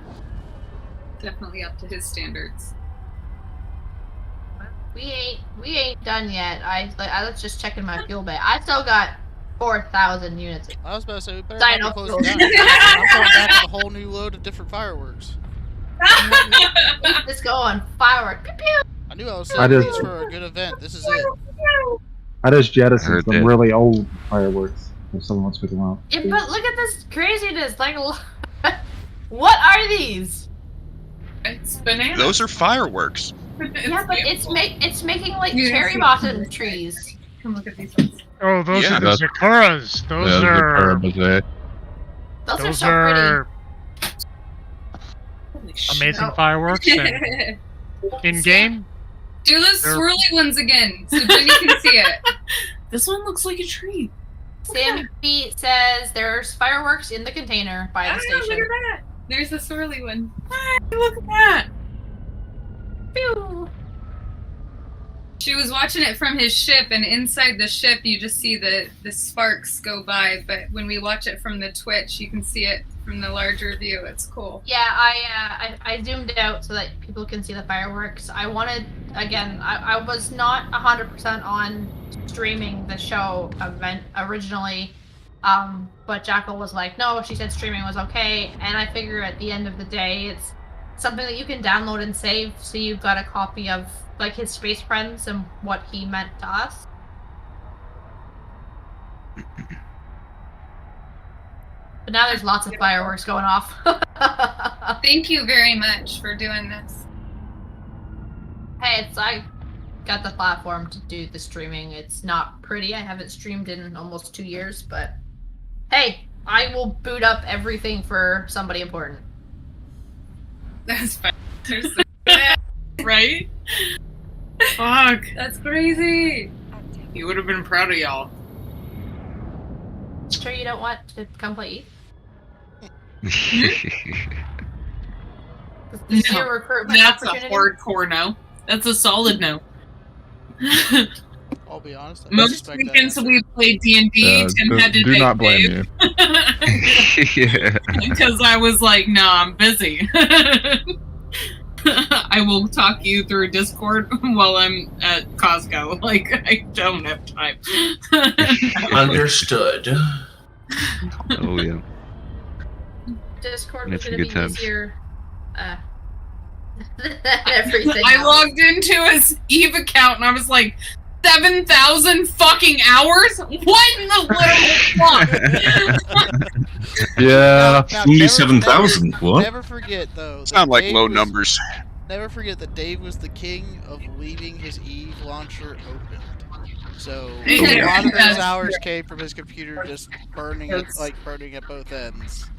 Definitely up to his standards. We ain't done yet. I was just checking my fuel bay. I still got 4,000 units. I was about to say we better Cyno not be fuel. closing down. I'm going back with a whole new load of different fireworks. Keep this going. Firework. Pew, pew. I knew I was I saving just- these for a good event. This is it. I just jettisoned heard some that. really old fireworks. If someone wants to pick them up. Yeah, but look at this craziness. Like, what are these? It's bananas. Those are fireworks. Yeah, but it's making like You cherry see- blossom trees. Come look at these ones. Oh, those Yeah, are the that's- Zakuras. Those are Those are those so are Holy shit. amazing Oh. fireworks. And in game, Do those They're- swirly ones again, so Jimmy can see it. This one looks like a tree. Sammy says there's fireworks in the container by the Ah, station. look at that. There's a swirly one. Hey, look at that. Pew. She was watching it from his ship, and inside the ship you just see the sparks go by, but when we watch it from the Twitch, you can see it from the larger view. It's cool. Yeah, I zoomed out so that people can see the fireworks. I wanted, again, I was not 100% on streaming the show event originally, but Jackal was like, no, she said streaming was okay, and I figure at the end of the day, it's something that you can download and save, so you've got a copy of like his space friends and what he meant to us. But now there's lots of fireworks going off. Thank you very much for doing this. Hey, I got the platform to do the streaming. It's not pretty. I haven't streamed in almost 2 years, but hey, I will boot up everything for somebody important. That's fine. Right? Fuck. That's crazy. He would have been proud of y'all. Sure you don't want to come play No, that's a hardcore no. That's a solid no. I'll be honest. Most weekends we played D&D, Tim had to do take not blame Dave. you. Yeah. Because I was like, nah, I'm busy. I will talk you through Discord while I'm at Costco. Like, I don't have time. Understood. Oh yeah. Discord It's was a going to good be times. easier. Everything I else. logged into his Eve account and I was like, 7,000 fucking hours? What in the little fuck? Yeah, Now, only never- 7,000. never- What? Never forget, though. that Sound like Dave low was- numbers. Never forget that Dave was the king of leaving his Eve launcher open. So a Yeah. lot of those That's hours true. came from his computer just burning at, That's- like burning at both ends.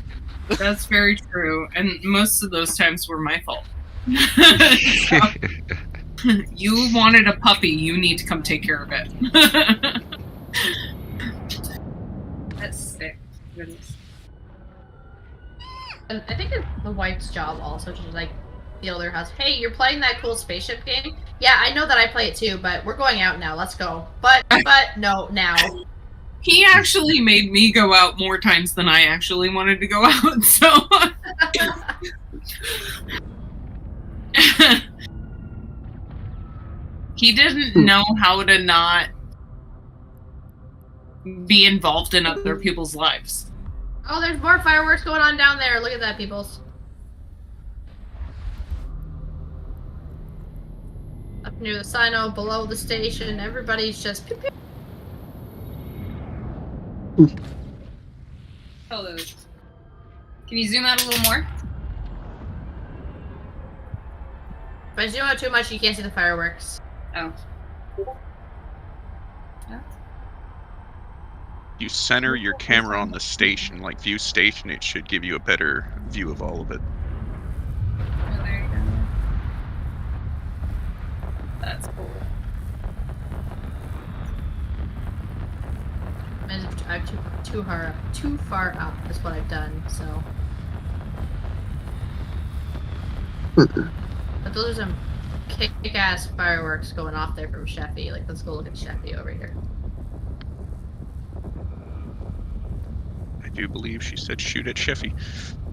That's very true, and most of those times were my fault. You wanted a puppy, you need to come take care of it. That's sick. Goodness. And I think it's the wife's job also to like feel their house. Hey, you're playing that cool spaceship game? Yeah, I know that I play it too, but we're going out now. Let's go. But no, now. He actually made me go out more times than I actually wanted to go out, so... He didn't know how to not be involved in other people's lives. Oh, there's more fireworks going on down there. Look at that, peoples. Up near the Cyno, below the station, everybody's just pew, pew. Hello. Can you zoom out a little more? If I zoom out too much, you can't see the fireworks. Oh. You center your camera on the station, like view station, it should give you a better view of all of it. Oh, there you go. That's cool. I'm too far up is what I've done, so. But those are some kick-ass fireworks going off there from Sheffy. Like, let's go look at Sheffy over here. I do believe she said shoot at Sheffy.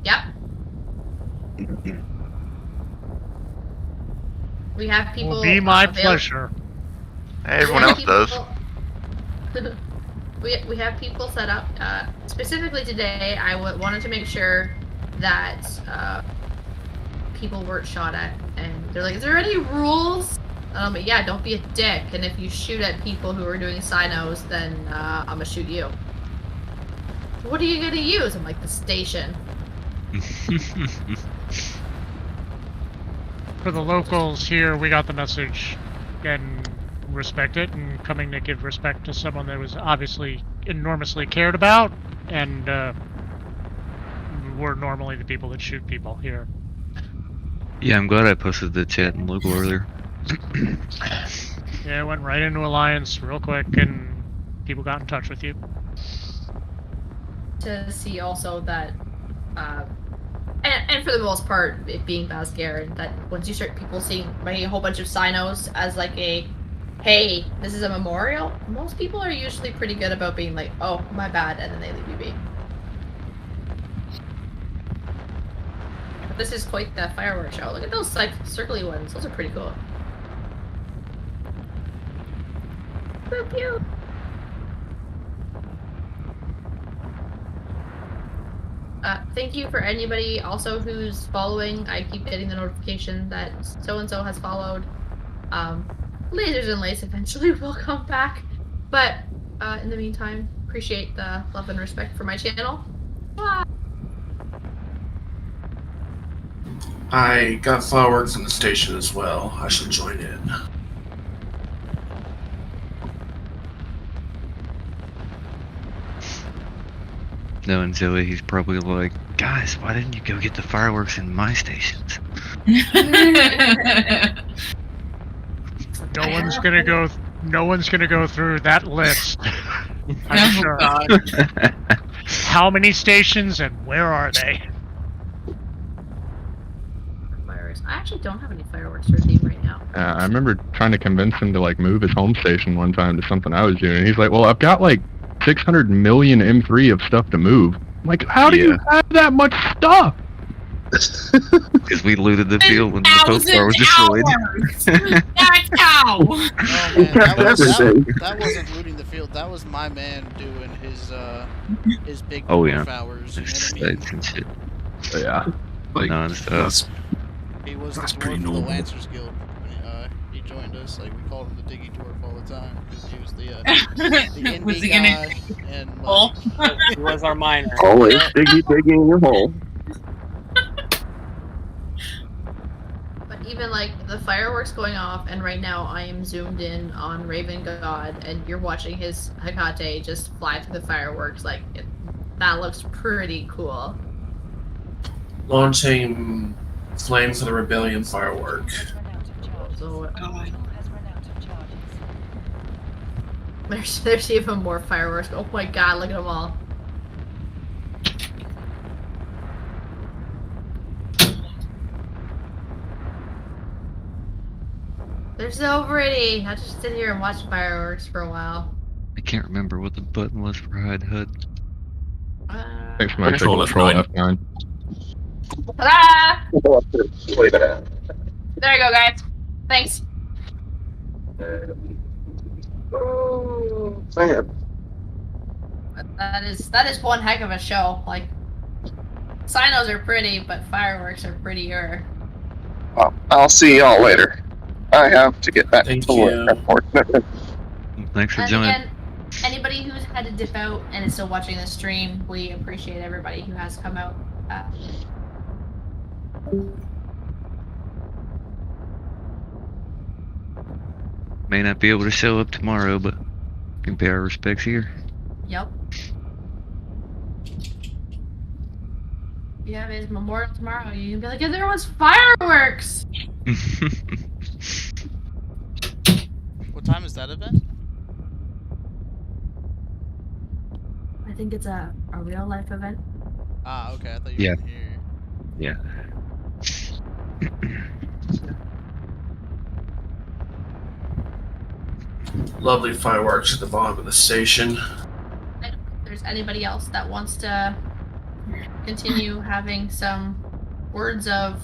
Yep. We have people. Will be my avail- pleasure. Hey, everyone else does. We have people set up. Specifically today, I wanted to make sure that people weren't shot at, and they're like, "Is there any rules?" But yeah, don't be a dick. And if you shoot at people who are doing Cynos, then I'm gonna shoot you. What are you gonna use? I'm like, the station. For the locals here, we got the message and respect it, and coming to give respect to someone that was obviously enormously cared about, and we're normally the people that shoot people here. Yeah, I'm glad I posted the chat in local earlier. Yeah, it went right into Alliance real quick, and people got in touch with you. To see also that, and for the most part, it being Basgarin, that once you start people making a whole bunch of Cynos as like a hey, this is a memorial, most people are usually pretty good about being like, oh, my bad, and then they leave you be. But this is quite the fireworks show. Look at those like circly ones. Those are pretty cool. So cute. Thank you for anybody also who's following. I keep getting the notification that so-and-so has followed. Lasers and Lace eventually will come back. But in the meantime, appreciate the love and respect for my channel. Bye. I got fireworks in the station as well. I should join in. Knowing Zoe, he's probably like, guys, why didn't you go get the fireworks in my stations? No one's gonna go through that list. I'm sure. How many stations and where are they? Fireworks. I actually don't have any fireworks to redeem right now. I remember trying to convince him to like move his home station one time to something I was doing. And he's like, well, I've got like 600 million M3 of stuff to move. I'm like, how do you have that much stuff? Because we looted the field when the Pope Bar was destroyed. That's how! Oh, man, that wasn't looting the field. That was my man doing his big hours. You know what I mean? And shit. Yeah. Like, non-stop. He was the dwarf of the Lancers Guild. He joined us. Like, we called him the Diggy Dwarf all the time because he was the Was he guy gonna- and Oh. He was our miner. Always digging in your hole. But even like the fireworks going off, and right now I am zoomed in on Raven God, and you're watching his Hecate just fly through the fireworks. Like that looks pretty cool. Launching Flames of the Rebellion firework. So, there's even more fireworks. Oh my god, look at them all. They're so pretty. I'll just sit here and watch fireworks for a while. I can't remember what the button was for hide HUD. Thanks for my control F9. Ta-da! Play that. There you go, guys. Thanks. Sam. That is one heck of a show. Like, Cynos are pretty, but fireworks are prettier. Well, I'll see y'all later. I have to get back Thank to you. work, unfortunately. Thanks for And joining. again, anybody who's had to dip out and is still watching the stream, we appreciate everybody who has come out. May not be able to show up tomorrow, but can pay our respects here. Yep. Yeah, it's Memorial tomorrow. You can be like, yeah, there was fireworks! What time is that event? I think it's a real life event. Ah, okay. I thought you were in here. Yeah. Lovely fireworks at the bottom of the station. If there's anybody else that wants to continue having some words of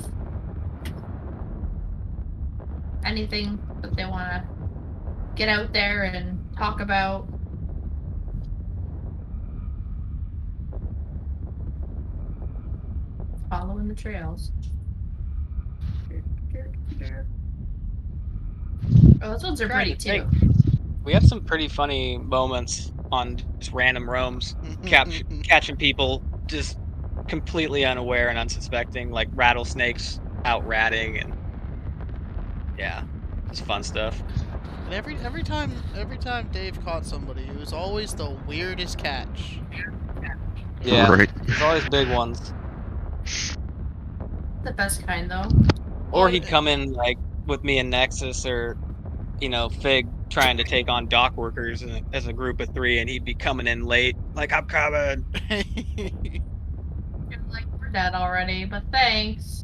anything that they want to get out there and talk about. Following the trails. Oh, those ones are pretty too. We had some pretty funny moments on just random roams, catching people just completely unaware and unsuspecting, like rattlesnakes out ratting, and yeah, it's fun stuff. And every time Dave caught somebody, it was always the weirdest catch. Yeah, Right. there's always big ones. The best kind though. Or he'd come in like with me and Nexis, or Fig trying to take on dock workers as a group of 3, and he'd be coming in late, like, I'm coming. Like, we're dead already, but thanks.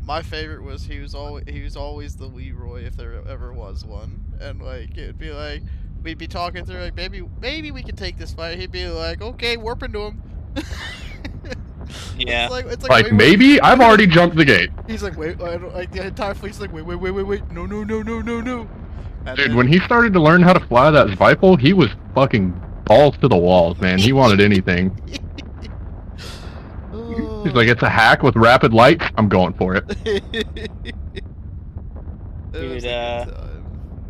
My favorite was he was always the Leroy if there ever was one, and like it'd be like we'd be talking through like maybe we could take this fight. He'd be like, okay, warp into him. Yeah. It's Like, wait, maybe I've already jumped the gate. He's like, wait, like the entire fleet's like, wait, no. And Dude, then- when he started to learn how to fly that Zvipal, he was fucking balls to the walls, man. He wanted anything. He's like, it's a hack with rapid lights. I'm going for it.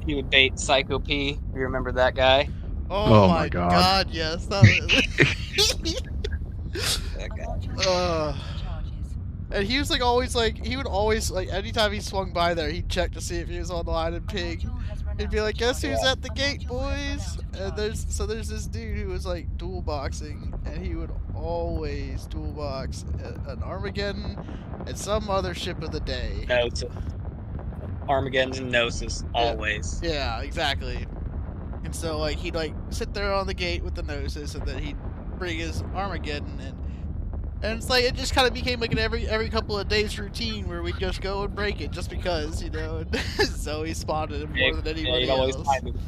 He would bait Psycho P. You remember that guy? Oh my god, yes. That was... that guy. And he was like always like he would always like anytime he swung by there he'd check to see if he was online and ping. He'd be like, guess who's at the gate, boys? And there's this dude who was like dual boxing, and he would always dual box an Armageddon and some other ship of the day. Gnosis. Armageddon's and Gnosis, always. Yeah, exactly. And so like he'd like sit there on the gate with the Gnosis, and then he'd bring his Armageddon in. And it's like it just kind of became like an every couple of days routine where we'd just go and break it just because, you know. And Zoe spotted him more than anybody else. Find him.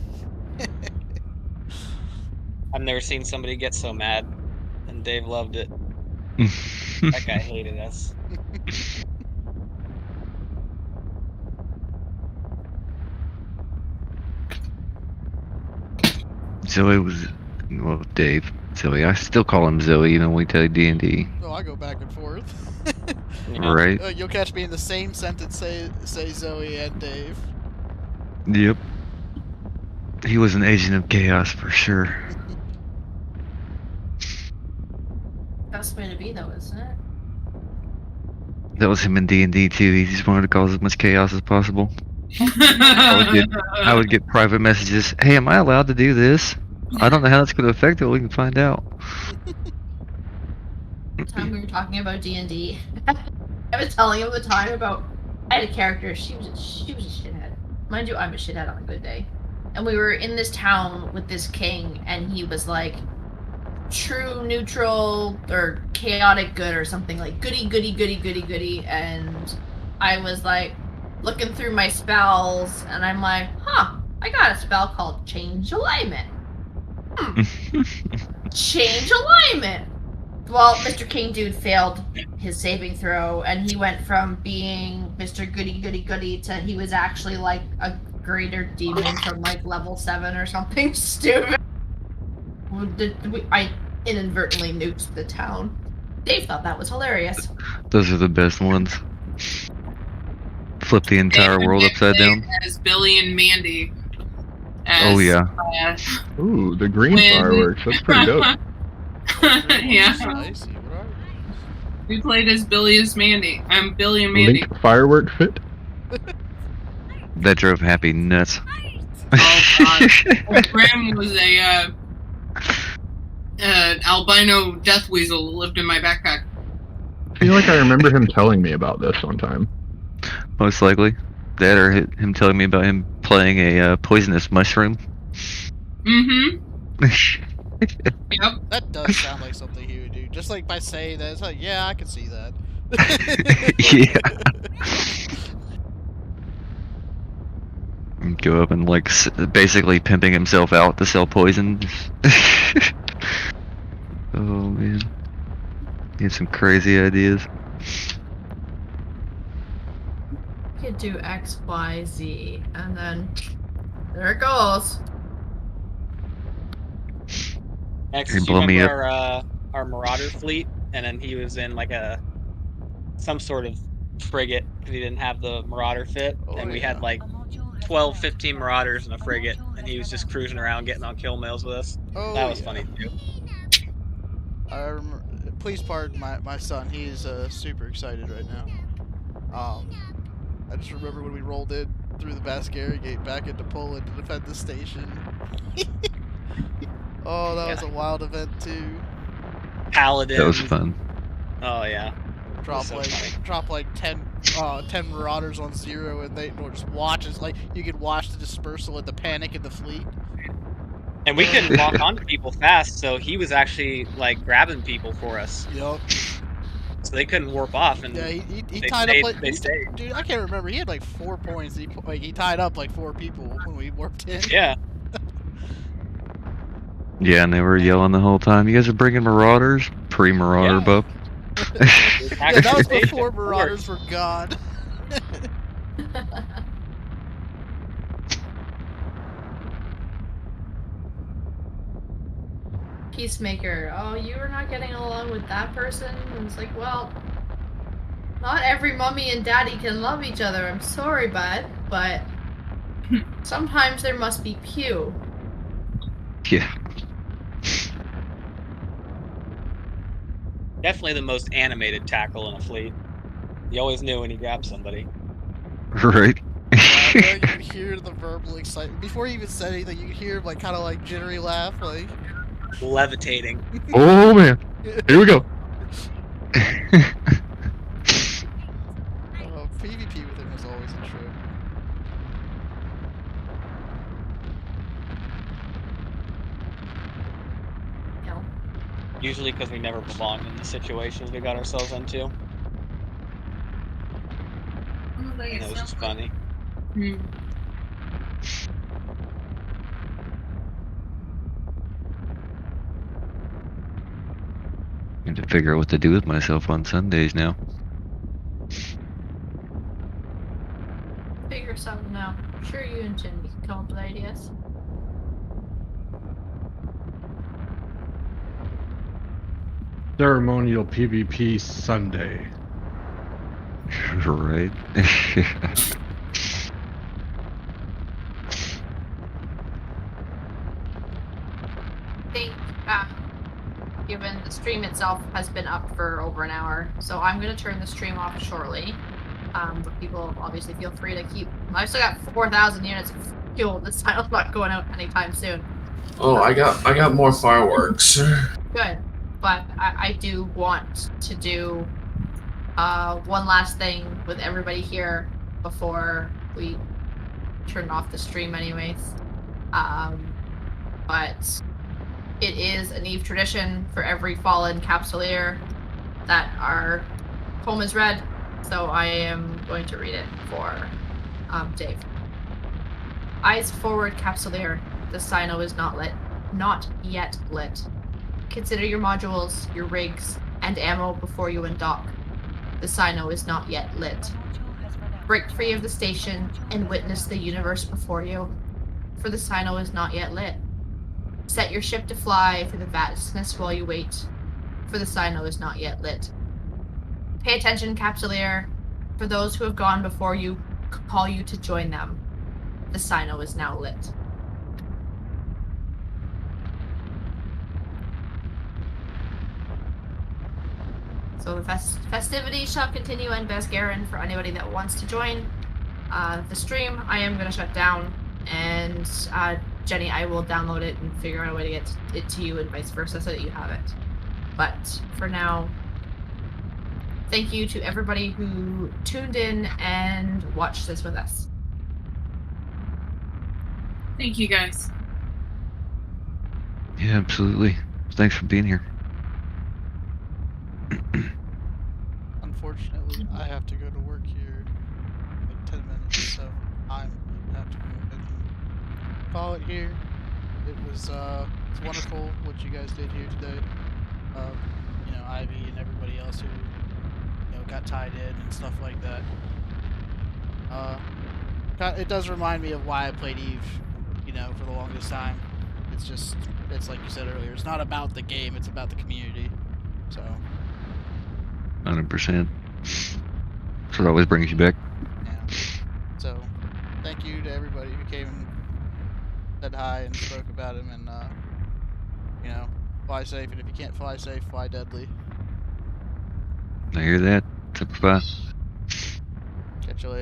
I've never seen somebody get so mad, and Dave loved it. That guy hated us. Zoe was, well, Dave. Zoe. I still call him Zoe even when we tell D&D. Oh, I go back and forth. Right. You'll catch me in the same sentence say Zoe and Dave. Yep. He was an agent of chaos for sure. Best way to be, though, isn't it? That was him in D&D too. He just wanted to cause as much chaos as possible. I would get private messages. Hey, am I allowed to do this? I don't know how that's going to affect it. We can find out. The time we were talking about D&D, I was telling him the time about I had a character. She was a shithead. Mind you, I'm a shithead on a good day. And we were in this town with this king, and he was like true neutral or chaotic good or something, like goody. And I was like looking through my spells, and I'm like, huh, I got a spell called Change Alignment. Change alignment. Well, Mr. King Dude failed his saving throw, and he went from being Mr. Goody to he was actually like a greater demon from like level 7 or something stupid. I inadvertently nuked the town. Dave thought that was hilarious. Those are the best ones. Flip the entire world upside down. As Billy and Mandy. Oh yeah. Ooh, the green fireworks. That's pretty dope. Yeah. We played as Billy as Mandy. I'm Billy and Mandy. Link firework fit. That drove Happy nuts. Oh god. Graham was a albino death weasel that lived in my backpack. I feel like I remember him telling me about this one time. Most likely. That or him telling me about him playing a poisonous mushroom. Mm-hmm. Yep. That does sound like something he would do. Just like by saying that, it's like, yeah, I can see that. Yeah. Go up and like basically pimping himself out to sell poison. Oh man. He had some crazy ideas. Could do X, Y, Z, and then there it goes. Next, Hey, you blow me remember our Marauder fleet, and then he was in like some sort of frigate because he didn't have the Marauder fit, and we had like 12, 15 Marauders in a frigate, and he was just cruising around getting on kill mails with us. That was funny too. I remember, please pardon my son. He's super excited right now. I just remember when we rolled in through the Basgari gate back into Poland to defend the station. Oh, that was a wild event too. Paladin. That was fun. Oh yeah. Drop like 10 Marauders on 0, and they just watch as like you could watch the dispersal and the panic in the fleet. And we couldn't walk onto people fast, so he was actually like grabbing people for us. Yup. so they couldn't warp off, and Yeah, he they tied stayed, up like they stayed. dude. I can't remember. He had like 4 points. He tied up like 4 people when we warped in. Yeah. Yeah, and they were yelling the whole time. You guys are bringing Marauders? Pre-Marauder buff. Yeah, that was before Marauders were gone. Peacemaker, oh, you were not getting along with that person? And it's like, well, not every mummy and daddy can love each other. I'm sorry, bud, but sometimes there must be pew. Yeah. Definitely the most animated tackle in a fleet. You always knew when he grabbed somebody. Right. You could hear the verbal excitement before he even said anything. You could hear him like kind of like jittery laugh, like levitating. Oh man, here we go. PvP with him was always a trip. No. Usually because we never belonged in the situations we got ourselves into. And it was just funny. I need to figure out what to do with myself on Sundays now. Figure something out. I'm sure you and Jimmy can come up with ideas. Ceremonial PvP Sunday. Right. I think, given the stream itself has been up for over an hour, so I'm going to turn the stream off shortly. But people obviously feel free to keep... I've still got 4,000 units of fuel. This title's not going out anytime soon. Oh, I got more fireworks. Good. But I do want to do one last thing with everybody here before we turn off the stream anyways. But it is an Eve tradition for every fallen capsuleer that our poem is read, so I am going to read it for Dave. Eyes forward, capsuleer. The Cyno is not yet lit. Consider your modules, your rigs, and ammo before you undock. The Cyno is not yet lit. Break free of the station and witness the universe before you, for the Cyno is not yet lit. Set your ship to fly through the vastness while you wait, for the Cyno is not yet lit. Pay attention, capsuleer, for those who have gone before you call you to join them. The Cyno is now lit. So the festivities shall continue in Basgarin for anybody that wants to join. The stream I am going to shut down, and Jenny, I will download it and figure out a way to get it to you and vice versa so that you have it. But for now, thank you to everybody who tuned in and watched this with us. Thank you, guys. Yeah, absolutely. Thanks for being here. Unfortunately, I have to go to work here in like 10 minutes, so I'm gonna have to go ahead and call it here. It was it's wonderful what you guys did here today. You know, Ivy and everybody else who got tied in and stuff like that. It does remind me of why I played Eve, for the longest time. It's like you said earlier, it's not about the game, it's about the community. So 100%. So it always brings you back. yeah. So thank you to everybody who came and said hi and spoke about him, and fly safe, and if you can't fly safe, fly deadly. I hear that. Simplify.